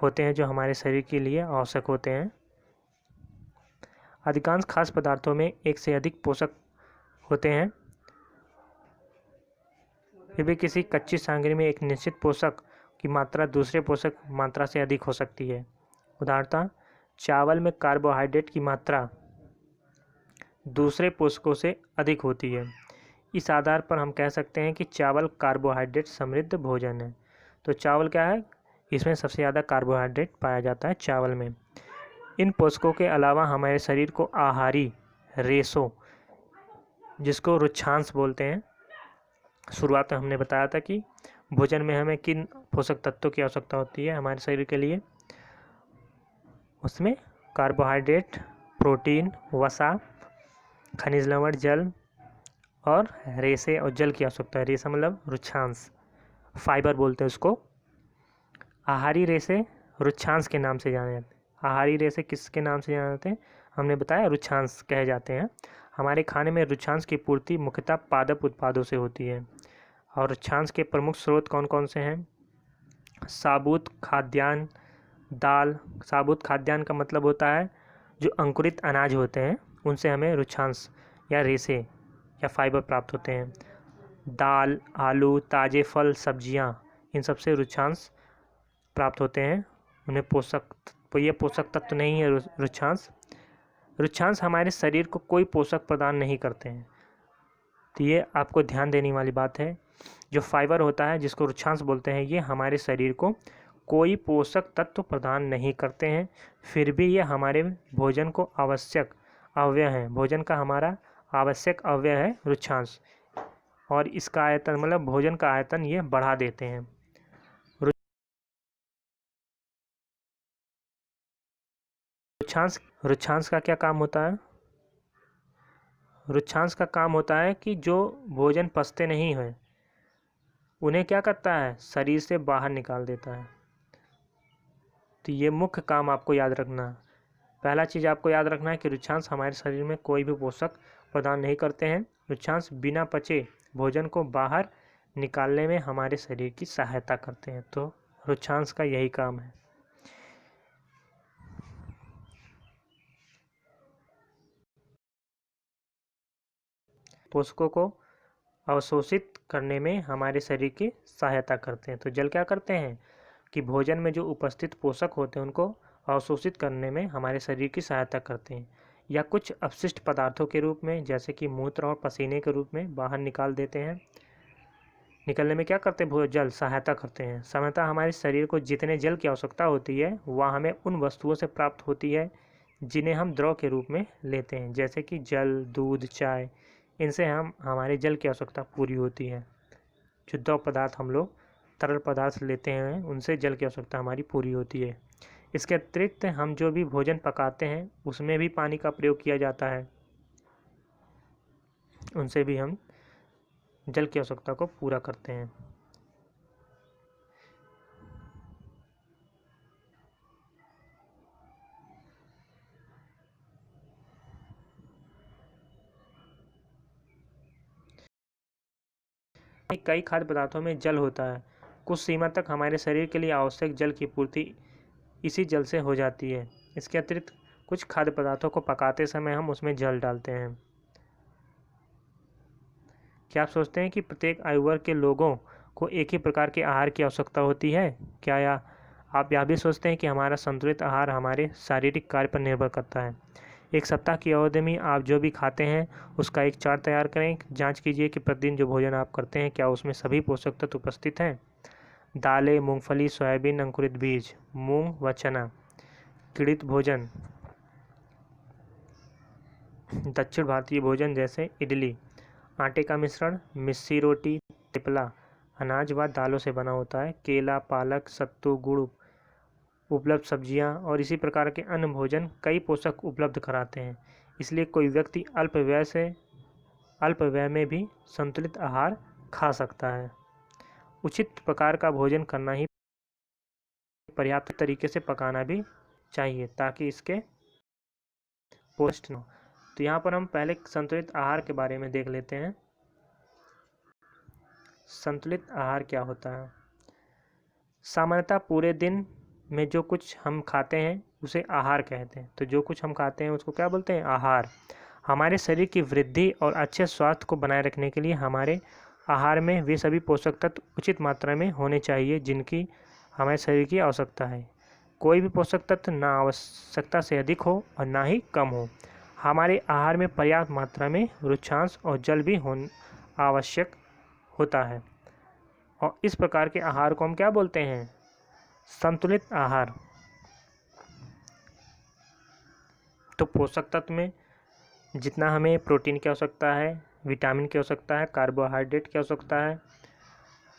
होते हैं जो हमारे शरीर के लिए आवश्यक होते हैं। अधिकांश खाद्य पदार्थों में एक से अधिक पोषक होते हैं, फिर भी किसी कच्ची सामग्री में एक निश्चित पोषक की मात्रा दूसरे पोषक मात्रा से अधिक हो सकती है। उदाहरणतः चावल में कार्बोहाइड्रेट की मात्रा दूसरे पोषकों से अधिक होती है। इस आधार पर हम कह सकते हैं कि चावल कार्बोहाइड्रेट समृद्ध भोजन है। तो चावल क्या है? इसमें सबसे ज़्यादा कार्बोहाइड्रेट पाया जाता है चावल में। इन पोषकों के अलावा हमारे शरीर को आहारी रेशों, जिसको रुक्षांश बोलते हैं, शुरुआत में हमने बताया था कि भोजन में हमें किन पोषक तत्वों की आवश्यकता होती है हमारे शरीर के लिए। उसमें कार्बोहाइड्रेट, प्रोटीन, वसा, खनिज लवण, जल और रेशे और जल की आवश्यकता है। रेशा मतलब रुक्षांश, फाइबर बोलते हैं उसको। आहारी रेशे रुक्षांश के नाम से जाने जाते हैं। आहारी रेशे किसके नाम से जाने जाते हैं? हमने बताया रुक्षांश कहे जाते हैं। हमारे खाने में रुक्षांश की पूर्ति मुख्यतः पादप उत्पादों से होती है। और रुक्षांश के प्रमुख स्रोत कौन कौन से हैं? साबुत खाद्यान्न, दाल। साबुत खाद्यान्न का मतलब होता है जो अंकुरित अनाज होते हैं, उनसे हमें रुक्षांश या रेशे या फाइबर प्राप्त होते हैं। दाल, आलू, ताज़े फल, सब्जियां, इन सब से रुक्षांश प्राप्त होते हैं। उन्हें ये पोषक तत्व नहीं है रुक्षांश। रुक्षांश हमारे शरीर को कोई पोषक प्रदान नहीं करते हैं, तो ये आपको ध्यान देने वाली बात है। जो फाइबर होता है, जिसको रुक्षांश बोलते हैं, ये हमारे शरीर को कोई पोषक तत्व प्रदान नहीं करते हैं, फिर भी ये हमारे भोजन को आवश्यक अवयव हैं। भोजन का हमारा आवश्यक अवयव है रुक्षांश, और इसका आयतन मतलब भोजन का आयतन ये बढ़ा देते हैं। रुक्षांश का क्या काम होता है? रुक्षांश का काम होता है कि जो भोजन पचते नहीं हैं उन्हें क्या करता है, शरीर से बाहर निकाल देता है। तो ये मुख्य काम आपको याद रखना है। पहला चीज़ आपको याद रखना है कि रुक्षांश हमारे शरीर में कोई भी पोषक प्रदान नहीं करते हैं। रुक्षांश बिना पचे भोजन को बाहर निकालने में हमारे शरीर की सहायता करते हैं। तो रुक्षांश का यही काम है। पोषकों को अवशोषित करने में हमारे शरीर की सहायता करते हैं। तो जल क्या करते हैं कि भोजन में जो उपस्थित पोषक होते हैं उनको अवशोषित करने में हमारे शरीर की सहायता करते हैं, या कुछ अपशिष्ट पदार्थों के रूप में जैसे कि मूत्र और पसीने के रूप में बाहर निकाल देते हैं। निकलने में क्या करते हैं, जल सहायता करते हैं। सामान्यतः हमारे शरीर को जितने जल की आवश्यकता होती है वह हमें उन वस्तुओं से प्राप्त होती है जिन्हें हम द्रव के रूप में लेते हैं, जैसे कि जल, दूध, चाय। इनसे हमारे जल की आवश्यकता पूरी होती है। जो द्रव पदार्थ हम लोग तरल पदार्थ लेते हैं उनसे जल की आवश्यकता हमारी पूरी होती है। इसके अतिरिक्त हम जो भी भोजन पकाते हैं उसमें भी पानी का प्रयोग किया जाता है, उनसे भी हम जल की आवश्यकता को पूरा करते हैं। कई खाद्य पदार्थों में जल होता है। कुछ सीमा तक हमारे शरीर के लिए आवश्यक जल की पूर्ति इसी जल से हो जाती है। इसके अतिरिक्त कुछ खाद्य पदार्थों को पकाते समय हम उसमें जल डालते हैं। क्या आप सोचते हैं कि प्रत्येक आयु वर्ग के लोगों को एक ही प्रकार के आहार की आवश्यकता होती है? क्या आप यह भी सोचते हैं कि हमारा संतुलित आहार हमारे शारीरिक कार्य पर निर्भर करता है? एक सप्ताह की अवधि में आप जो भी खाते हैं उसका एक चार्ट तैयार करें। जांच कीजिए कि प्रतिदिन जो भोजन आप करते हैं क्या उसमें सभी पोषक तत्व उपस्थित हैं। दालें, मूंगफली, सोयाबीन, अंकुरित बीज, मूंग व चना, किणित भोजन, दक्षिण भारतीय भोजन जैसे इडली, आटे का मिश्रण, मिस्सी रोटी, तिपला अनाज व दालों से बना होता है, केला, पालक, सत्तू, गुड़, उपलब्ध सब्जियां और इसी प्रकार के अन्य भोजन कई पोषक उपलब्ध कराते हैं। इसलिए कोई व्यक्ति अल्प व्यय में भी संतुलित आहार खा सकता है। उचित प्रकार का भोजन करना ही पर्याप्त तरीके से पकाना भी चाहिए ताकि इसके पोस्ट न हो। तो यहाँ पर हम पहले संतुलित आहार के बारे में देख लेते हैं। संतुलित आहार क्या होता है? सामान्यतः पूरे दिन में जो कुछ हम खाते हैं उसे आहार कहते हैं। तो जो कुछ हम खाते हैं उसको क्या बोलते हैं? आहार। हमारे शरीर की वृद्धि और अच्छे स्वास्थ्य को बनाए रखने के लिए हमारे आहार में वे सभी पोषक तत्व उचित मात्रा में होने चाहिए जिनकी हमारे शरीर की आवश्यकता है। कोई भी पोषक तत्व ना आवश्यकता से अधिक हो और ना ही कम हो। हमारे आहार में पर्याप्त मात्रा में रुक्षांश और जल भी आवश्यक होता है, और इस प्रकार के आहार को हम क्या बोलते हैं? संतुलित आहार। तो पोषक तत्व में जितना हमें प्रोटीन की आवश्यकता है, विटामिन की आवश्यकता है, कार्बोहाइड्रेट की आवश्यकता है,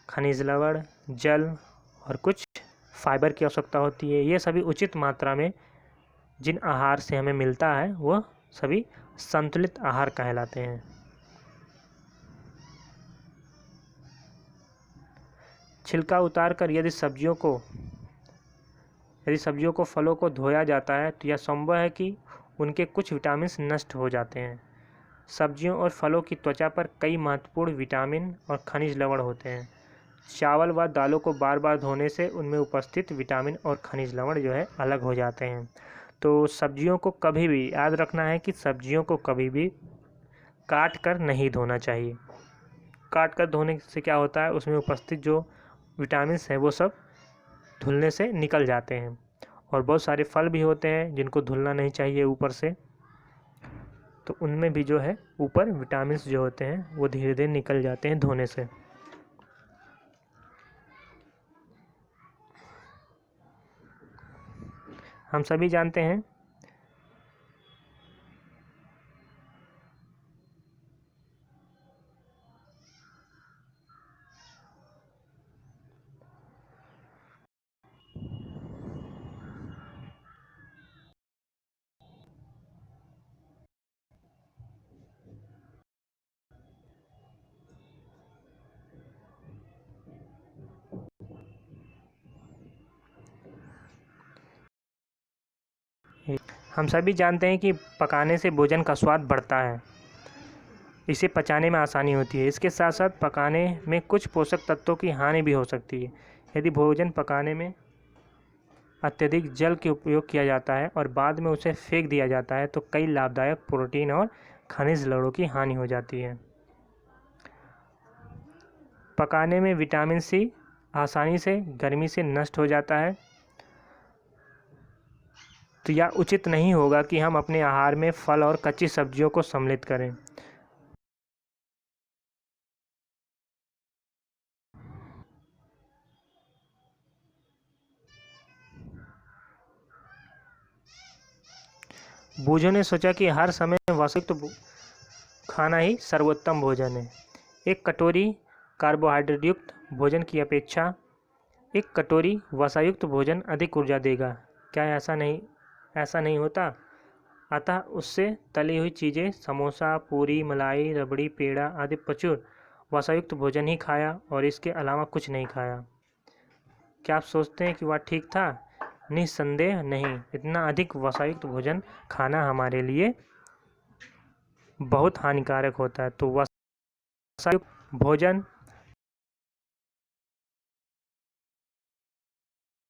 खनिज लवण, जल और कुछ फाइबर की आवश्यकता होती है, ये सभी उचित मात्रा में जिन आहार से हमें मिलता है वह सभी संतुलित आहार कहलाते हैं। छिलका उतारकर यदि सब्जियों को फलों को धोया जाता है तो यह संभव है कि उनके कुछ विटामिन नष्ट हो जाते हैं। सब्जियों और फलों की त्वचा पर कई महत्वपूर्ण विटामिन और खनिज लवण होते हैं। चावल व दालों को बार बार धोने से उनमें उपस्थित विटामिन और खनिज लवण जो है अलग हो जाते हैं। तो सब्जियों को कभी भी याद रखना है कि सब्जियों को कभी भी काट कर नहीं धोना चाहिए। काट कर धोने से क्या होता है, उसमें उपस्थित जो विटामिन्स हैं वो सब धुलने से निकल जाते हैं। और बहुत सारे फल भी होते हैं जिनको धुलना नहीं चाहिए ऊपर से, तो उनमें भी जो है ऊपर विटामिन्स जो होते हैं वो धीरे धीरे निकल जाते हैं धोने से। हम सभी जानते हैं हम सभी जानते हैं कि पकाने से भोजन का स्वाद बढ़ता है, इसे पचाने में आसानी होती है। इसके साथ साथ पकाने में कुछ पोषक तत्वों की हानि भी हो सकती है। यदि भोजन पकाने में अत्यधिक जल के उपयोग किया जाता है और बाद में उसे फेंक दिया जाता है तो कई लाभदायक प्रोटीन और खनिज लवणों की हानि हो जाती है। पकाने में विटामिन सी आसानी से गर्मी से नष्ट हो जाता है, तो यह उचित नहीं होगा कि हम अपने आहार में फल और कच्ची सब्जियों को सम्मिलित करें। बूझों ने सोचा कि हर समय वास्तविक खाना ही सर्वोत्तम भोजन है। एक कटोरी कार्बोहाइड्रेट युक्त भोजन की अपेक्षा एक कटोरी वसायुक्त भोजन अधिक ऊर्जा देगा। क्या ऐसा नहीं होता? अतः उससे तली हुई चीज़ें, समोसा, पूरी, मलाई, रबड़ी, पेड़ा आदि प्रचुर वसायुक्त भोजन ही खाया और इसके अलावा कुछ नहीं खाया। क्या आप सोचते हैं कि वह ठीक था? निस्संदेह नहीं। इतना अधिक वसायुक्त भोजन खाना हमारे लिए बहुत हानिकारक होता है। तो वसायुक्त भोजन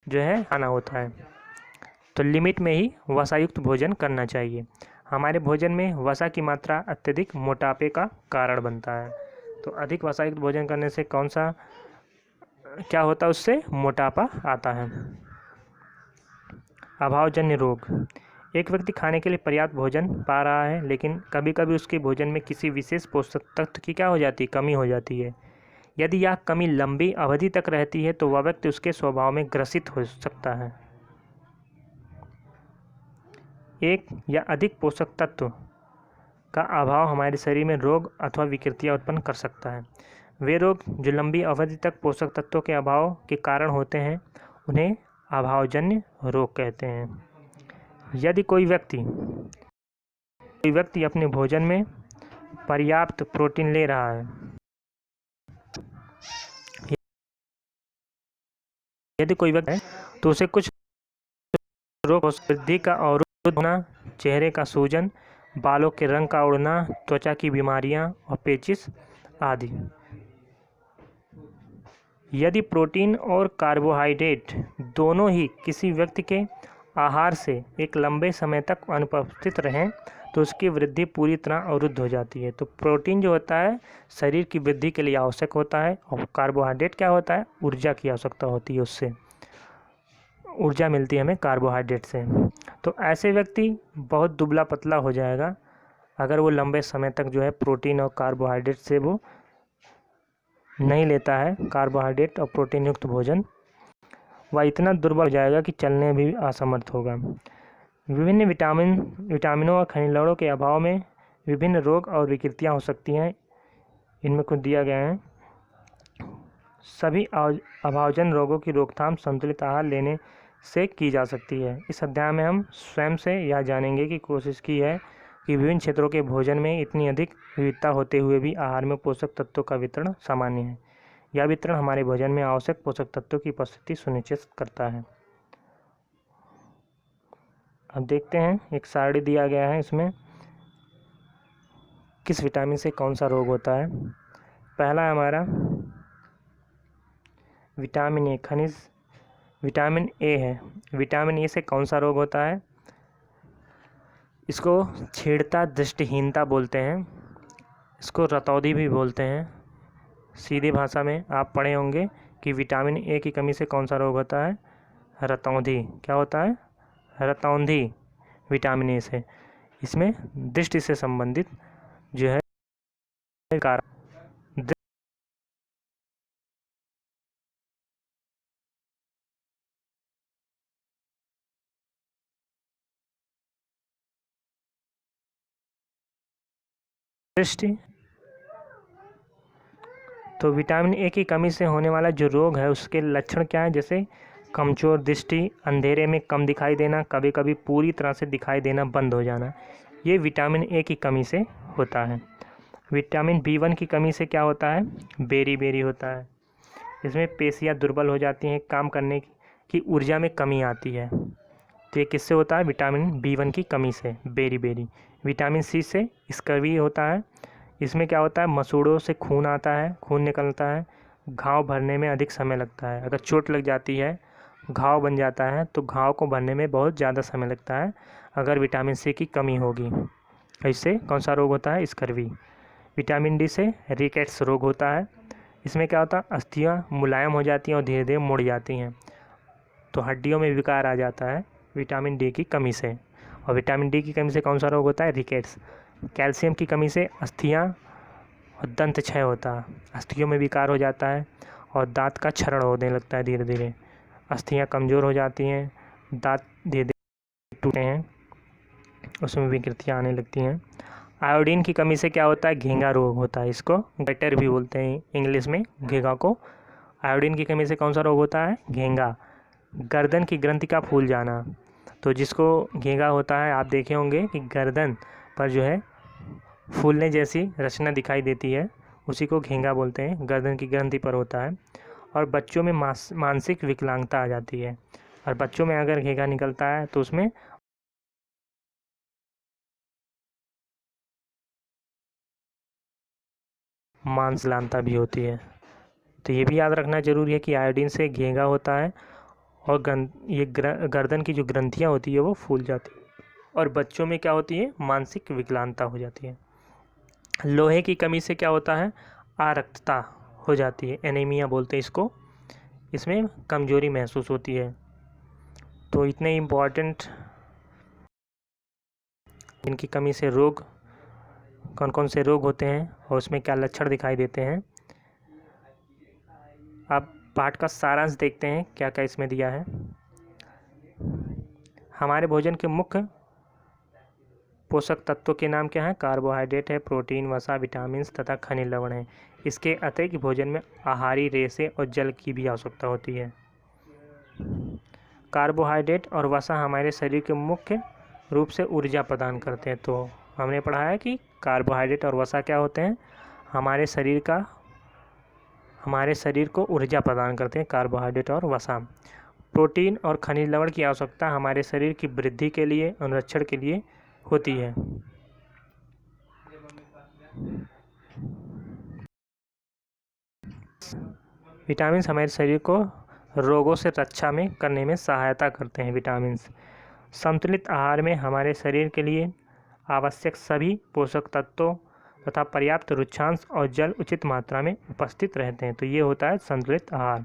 जो है खाना होता है, तो लिमिट में ही वसायुक्त भोजन करना चाहिए। हमारे भोजन में वसा की मात्रा अत्यधिक मोटापे का कारण बनता है। तो अधिक वसायुक्त भोजन करने से क्या होता है? उससे मोटापा आता है। अभावजन्य रोग। एक व्यक्ति खाने के लिए पर्याप्त भोजन पा रहा है, लेकिन कभी कभी उसके भोजन में किसी विशेष पोषक तत्व की क्या हो जाती है? कमी हो जाती है। यदि यह कमी लंबी अवधि तक रहती है तो वह व्यक्ति उसके स्वभाव में ग्रसित हो सकता है। एक या अधिक पोषक तत्व का अभाव हमारे शरीर में रोग अथवा विकृतियां उत्पन्न कर सकता है। वे रोग जो लंबी अवधि तक पोषक तत्वों के अभाव के कारण होते हैं उन्हें अभावजन्य रोग कहते हैं। यदि कोई व्यक्ति अपने भोजन में पर्याप्त प्रोटीन ले रहा है, यदि कोई व्यक्ति तो उसे कुछ रोग वृद्धि का अवरुद्ध होना, चेहरे का सूजन, बालों के रंग का उड़ना, त्वचा की बीमारियां और पेचिश आदि। यदि प्रोटीन और कार्बोहाइड्रेट दोनों ही किसी व्यक्ति के आहार से एक लंबे समय तक अनुपस्थित रहें तो उसकी वृद्धि पूरी तरह अवरुद्ध हो जाती है। तो प्रोटीन जो होता है शरीर की वृद्धि के लिए आवश्यक होता है और कार्बोहाइड्रेट क्या होता है? ऊर्जा की आवश्यकता होती है, उससे ऊर्जा मिलती है हमें कार्बोहाइड्रेट से। तो ऐसे व्यक्ति बहुत दुबला पतला हो जाएगा अगर वो लंबे समय तक जो है प्रोटीन और कार्बोहाइड्रेट से वो नहीं लेता है, कार्बोहाइड्रेट और प्रोटीन युक्त भोजन। वह इतना दुर्बल हो जाएगा कि चलने भी असमर्थ होगा। विभिन्न विटामिनों और खनिज लवणों के अभाव में विभिन्न रोग और विकृतियां हो सकती हैं। इनमें कुछ दिया गया है। सभी अभावजन्य रोगों की रोकथाम संतुलित आहार लेने से की जा सकती है। इस अध्याय में हम स्वयं से यह जानेंगे कि कोशिश की है कि विभिन्न क्षेत्रों के भोजन में इतनी अधिक विविधता होते हुए भी आहार में पोषक तत्वों का वितरण सामान्य है। यह वितरण हमारे भोजन में आवश्यक पोषक तत्वों की उपस्थिति सुनिश्चित करता है। अब देखते हैं, एक सारणी दिया गया है, इसमें किस विटामिन से कौन सा रोग होता है। पहला है हमारा विटामिन ए, खनिज विटामिन ए है। विटामिन ए से कौन सा रोग होता है? इसको छेड़ता दृष्टिहीनता बोलते हैं, इसको रतौंधी भी बोलते हैं। सीधी भाषा में आप पढ़े होंगे कि विटामिन ए की कमी से कौन सा रोग होता है? रतौंधी। क्या होता है? रतौंधी विटामिन ए से। इसमें दृष्टि से संबंधित जो है कारण दृष्टि। तो विटामिन ए की कमी से होने वाला जो रोग है उसके लक्षण क्या है? जैसे कमजोर दृष्टि, अंधेरे में कम दिखाई देना, कभी कभी पूरी तरह से दिखाई देना बंद हो जाना, ये विटामिन ए की कमी से होता है। विटामिन B1 की कमी से क्या होता है? बेरी होता है। इसमें पेशियां दुर्बल हो जाती हैं, काम करने की ऊर्जा में कमी आती है। तो ये किससे होता है? विटामिन B1 की कमी से, बेरी। विटामिन C से स्कर्वी होता है। इसमें क्या होता है? मसूड़ों से खून आता है, खून निकलता है, घाव भरने में अधिक समय लगता है। अगर चोट लग जाती है, घाव बन जाता है, तो घाव को भरने में बहुत ज़्यादा समय लगता है अगर विटामिन C की कमी होगी। इससे कौन सा रोग होता है? स्कर्वी। विटामिन D से रिकेट्स रोग होता है। इसमें क्या होता है? अस्थियाँ मुलायम हो जाती हैं और धीरे धीरे मुड़ जाती हैं, तो हड्डियों में विकार आ जाता है विटामिन D की कमी से। और विटामिन D की कमी से कौन सा रोग होता है? रिकेट्स। कैल्शियम की कमी से अस्थियाँ और दंत क्षय होता है, अस्थियों में विकार हो जाता है और दांत का क्षरण होने लगता है धीरे धीरे, अस्थियाँ कमज़ोर हो जाती हैं, दांत धीरे धीरे टूटते हैं, उसमें विकृतियाँ आने लगती हैं। आयोडीन की कमी से क्या होता है? घेंघा रोग होता है, इसको गटर भी बोलते हैं इंग्लिश में घेंघा को। आयोडीन की कमी से कौन सा रोग होता है? घेंघा। गर्दन की ग्रंथि का फूल जाना, तो जिसको घेंघा होता है, आप देखे होंगे कि गर्दन पर जो है फूलने जैसी रचना दिखाई देती है, उसी को घेंघा बोलते हैं, गर्दन की ग्रंथि पर होता है। और बच्चों में मानसिक विकलांगता आ जाती है, और बच्चों में अगर घेंघा निकलता है तो उसमें मांसलानता भी होती है। तो ये भी याद रखना जरूरी है कि आयोडीन से घेंघा होता है और गर्दन की जो ग्रंथियाँ होती है वो फूल जाती है, और बच्चों में क्या होती है? मानसिक विकलांगता हो जाती है। लोहे की कमी से क्या होता है? आरक्तता हो जाती है, एनीमिया बोलते हैं इसको, इसमें कमजोरी महसूस होती है। तो इतने इम्पॉर्टेंट इनकी कमी से रोग, कौन कौन से रोग होते हैं और उसमें क्या लक्षण दिखाई देते हैं। अब पाठ का सारांश देखते हैं क्या क्या इसमें दिया है। हमारे भोजन के मुख्य पोषक तत्वों के नाम क्या हैं? कार्बोहाइड्रेट है, प्रोटीन, वसा, विटामिन तथा खनिज लवण है। इसके अतिरिक्त भोजन में आहारी रेशे और जल की भी आवश्यकता होती है। कार्बोहाइड्रेट और वसा हमारे शरीर के मुख्य रूप से ऊर्जा प्रदान करते हैं। तो हमने पढ़ा है कि कार्बोहाइड्रेट और वसा क्या होते हैं? हमारे शरीर को ऊर्जा प्रदान करते हैं, कार्बोहाइड्रेट और वसा। प्रोटीन और खनिज लवण की आवश्यकता हमारे शरीर की वृद्धि के लिए, अनुरक्षण के लिए होती है। विटामिन हमारे शरीर को रोगों से रक्षा में करने में सहायता करते हैं। विटामिन संतुलित आहार में हमारे शरीर के लिए आवश्यक सभी पोषक तत्वों तथा पर्याप्त रुक्षांश और जल उचित मात्रा में उपस्थित रहते हैं। तो ये होता है संतुलित आहार।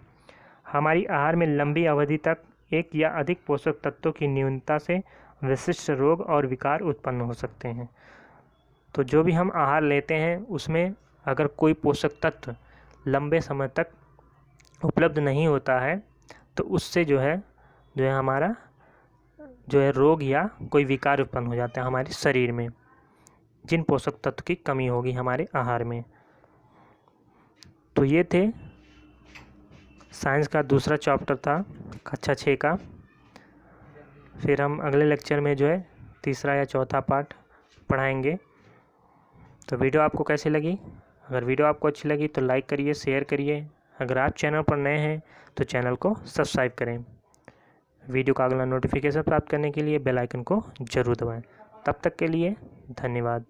हमारी आहार में लंबी अवधि तक एक या अधिक पोषक तत्वों की न्यूनता से विशिष्ट रोग और विकार उत्पन्न हो सकते हैं। तो जो भी हम आहार लेते हैं उसमें अगर कोई पोषक तत्व लंबे समय तक उपलब्ध नहीं होता है तो उससे जो है हमारा रोग या कोई विकार उत्पन्न हो जाता है हमारे शरीर में, जिन पोषक तत्व की कमी होगी हमारे आहार में। तो ये थे साइंस का दूसरा चैप्टर था कक्षा 6 का। फिर हम अगले लेक्चर में जो है तीसरा या चौथा पार्ट पढ़ाएंगे। तो वीडियो आपको कैसी लगी? अगर वीडियो आपको अच्छी लगी तो लाइक करिए, शेयर करिए। अगर आप चैनल पर नए हैं तो चैनल को सब्सक्राइब करें। वीडियो का अगला नोटिफिकेशन प्राप्त करने के लिए बेल आइकन को ज़रूर दबाएं। तब तक के लिए धन्यवाद।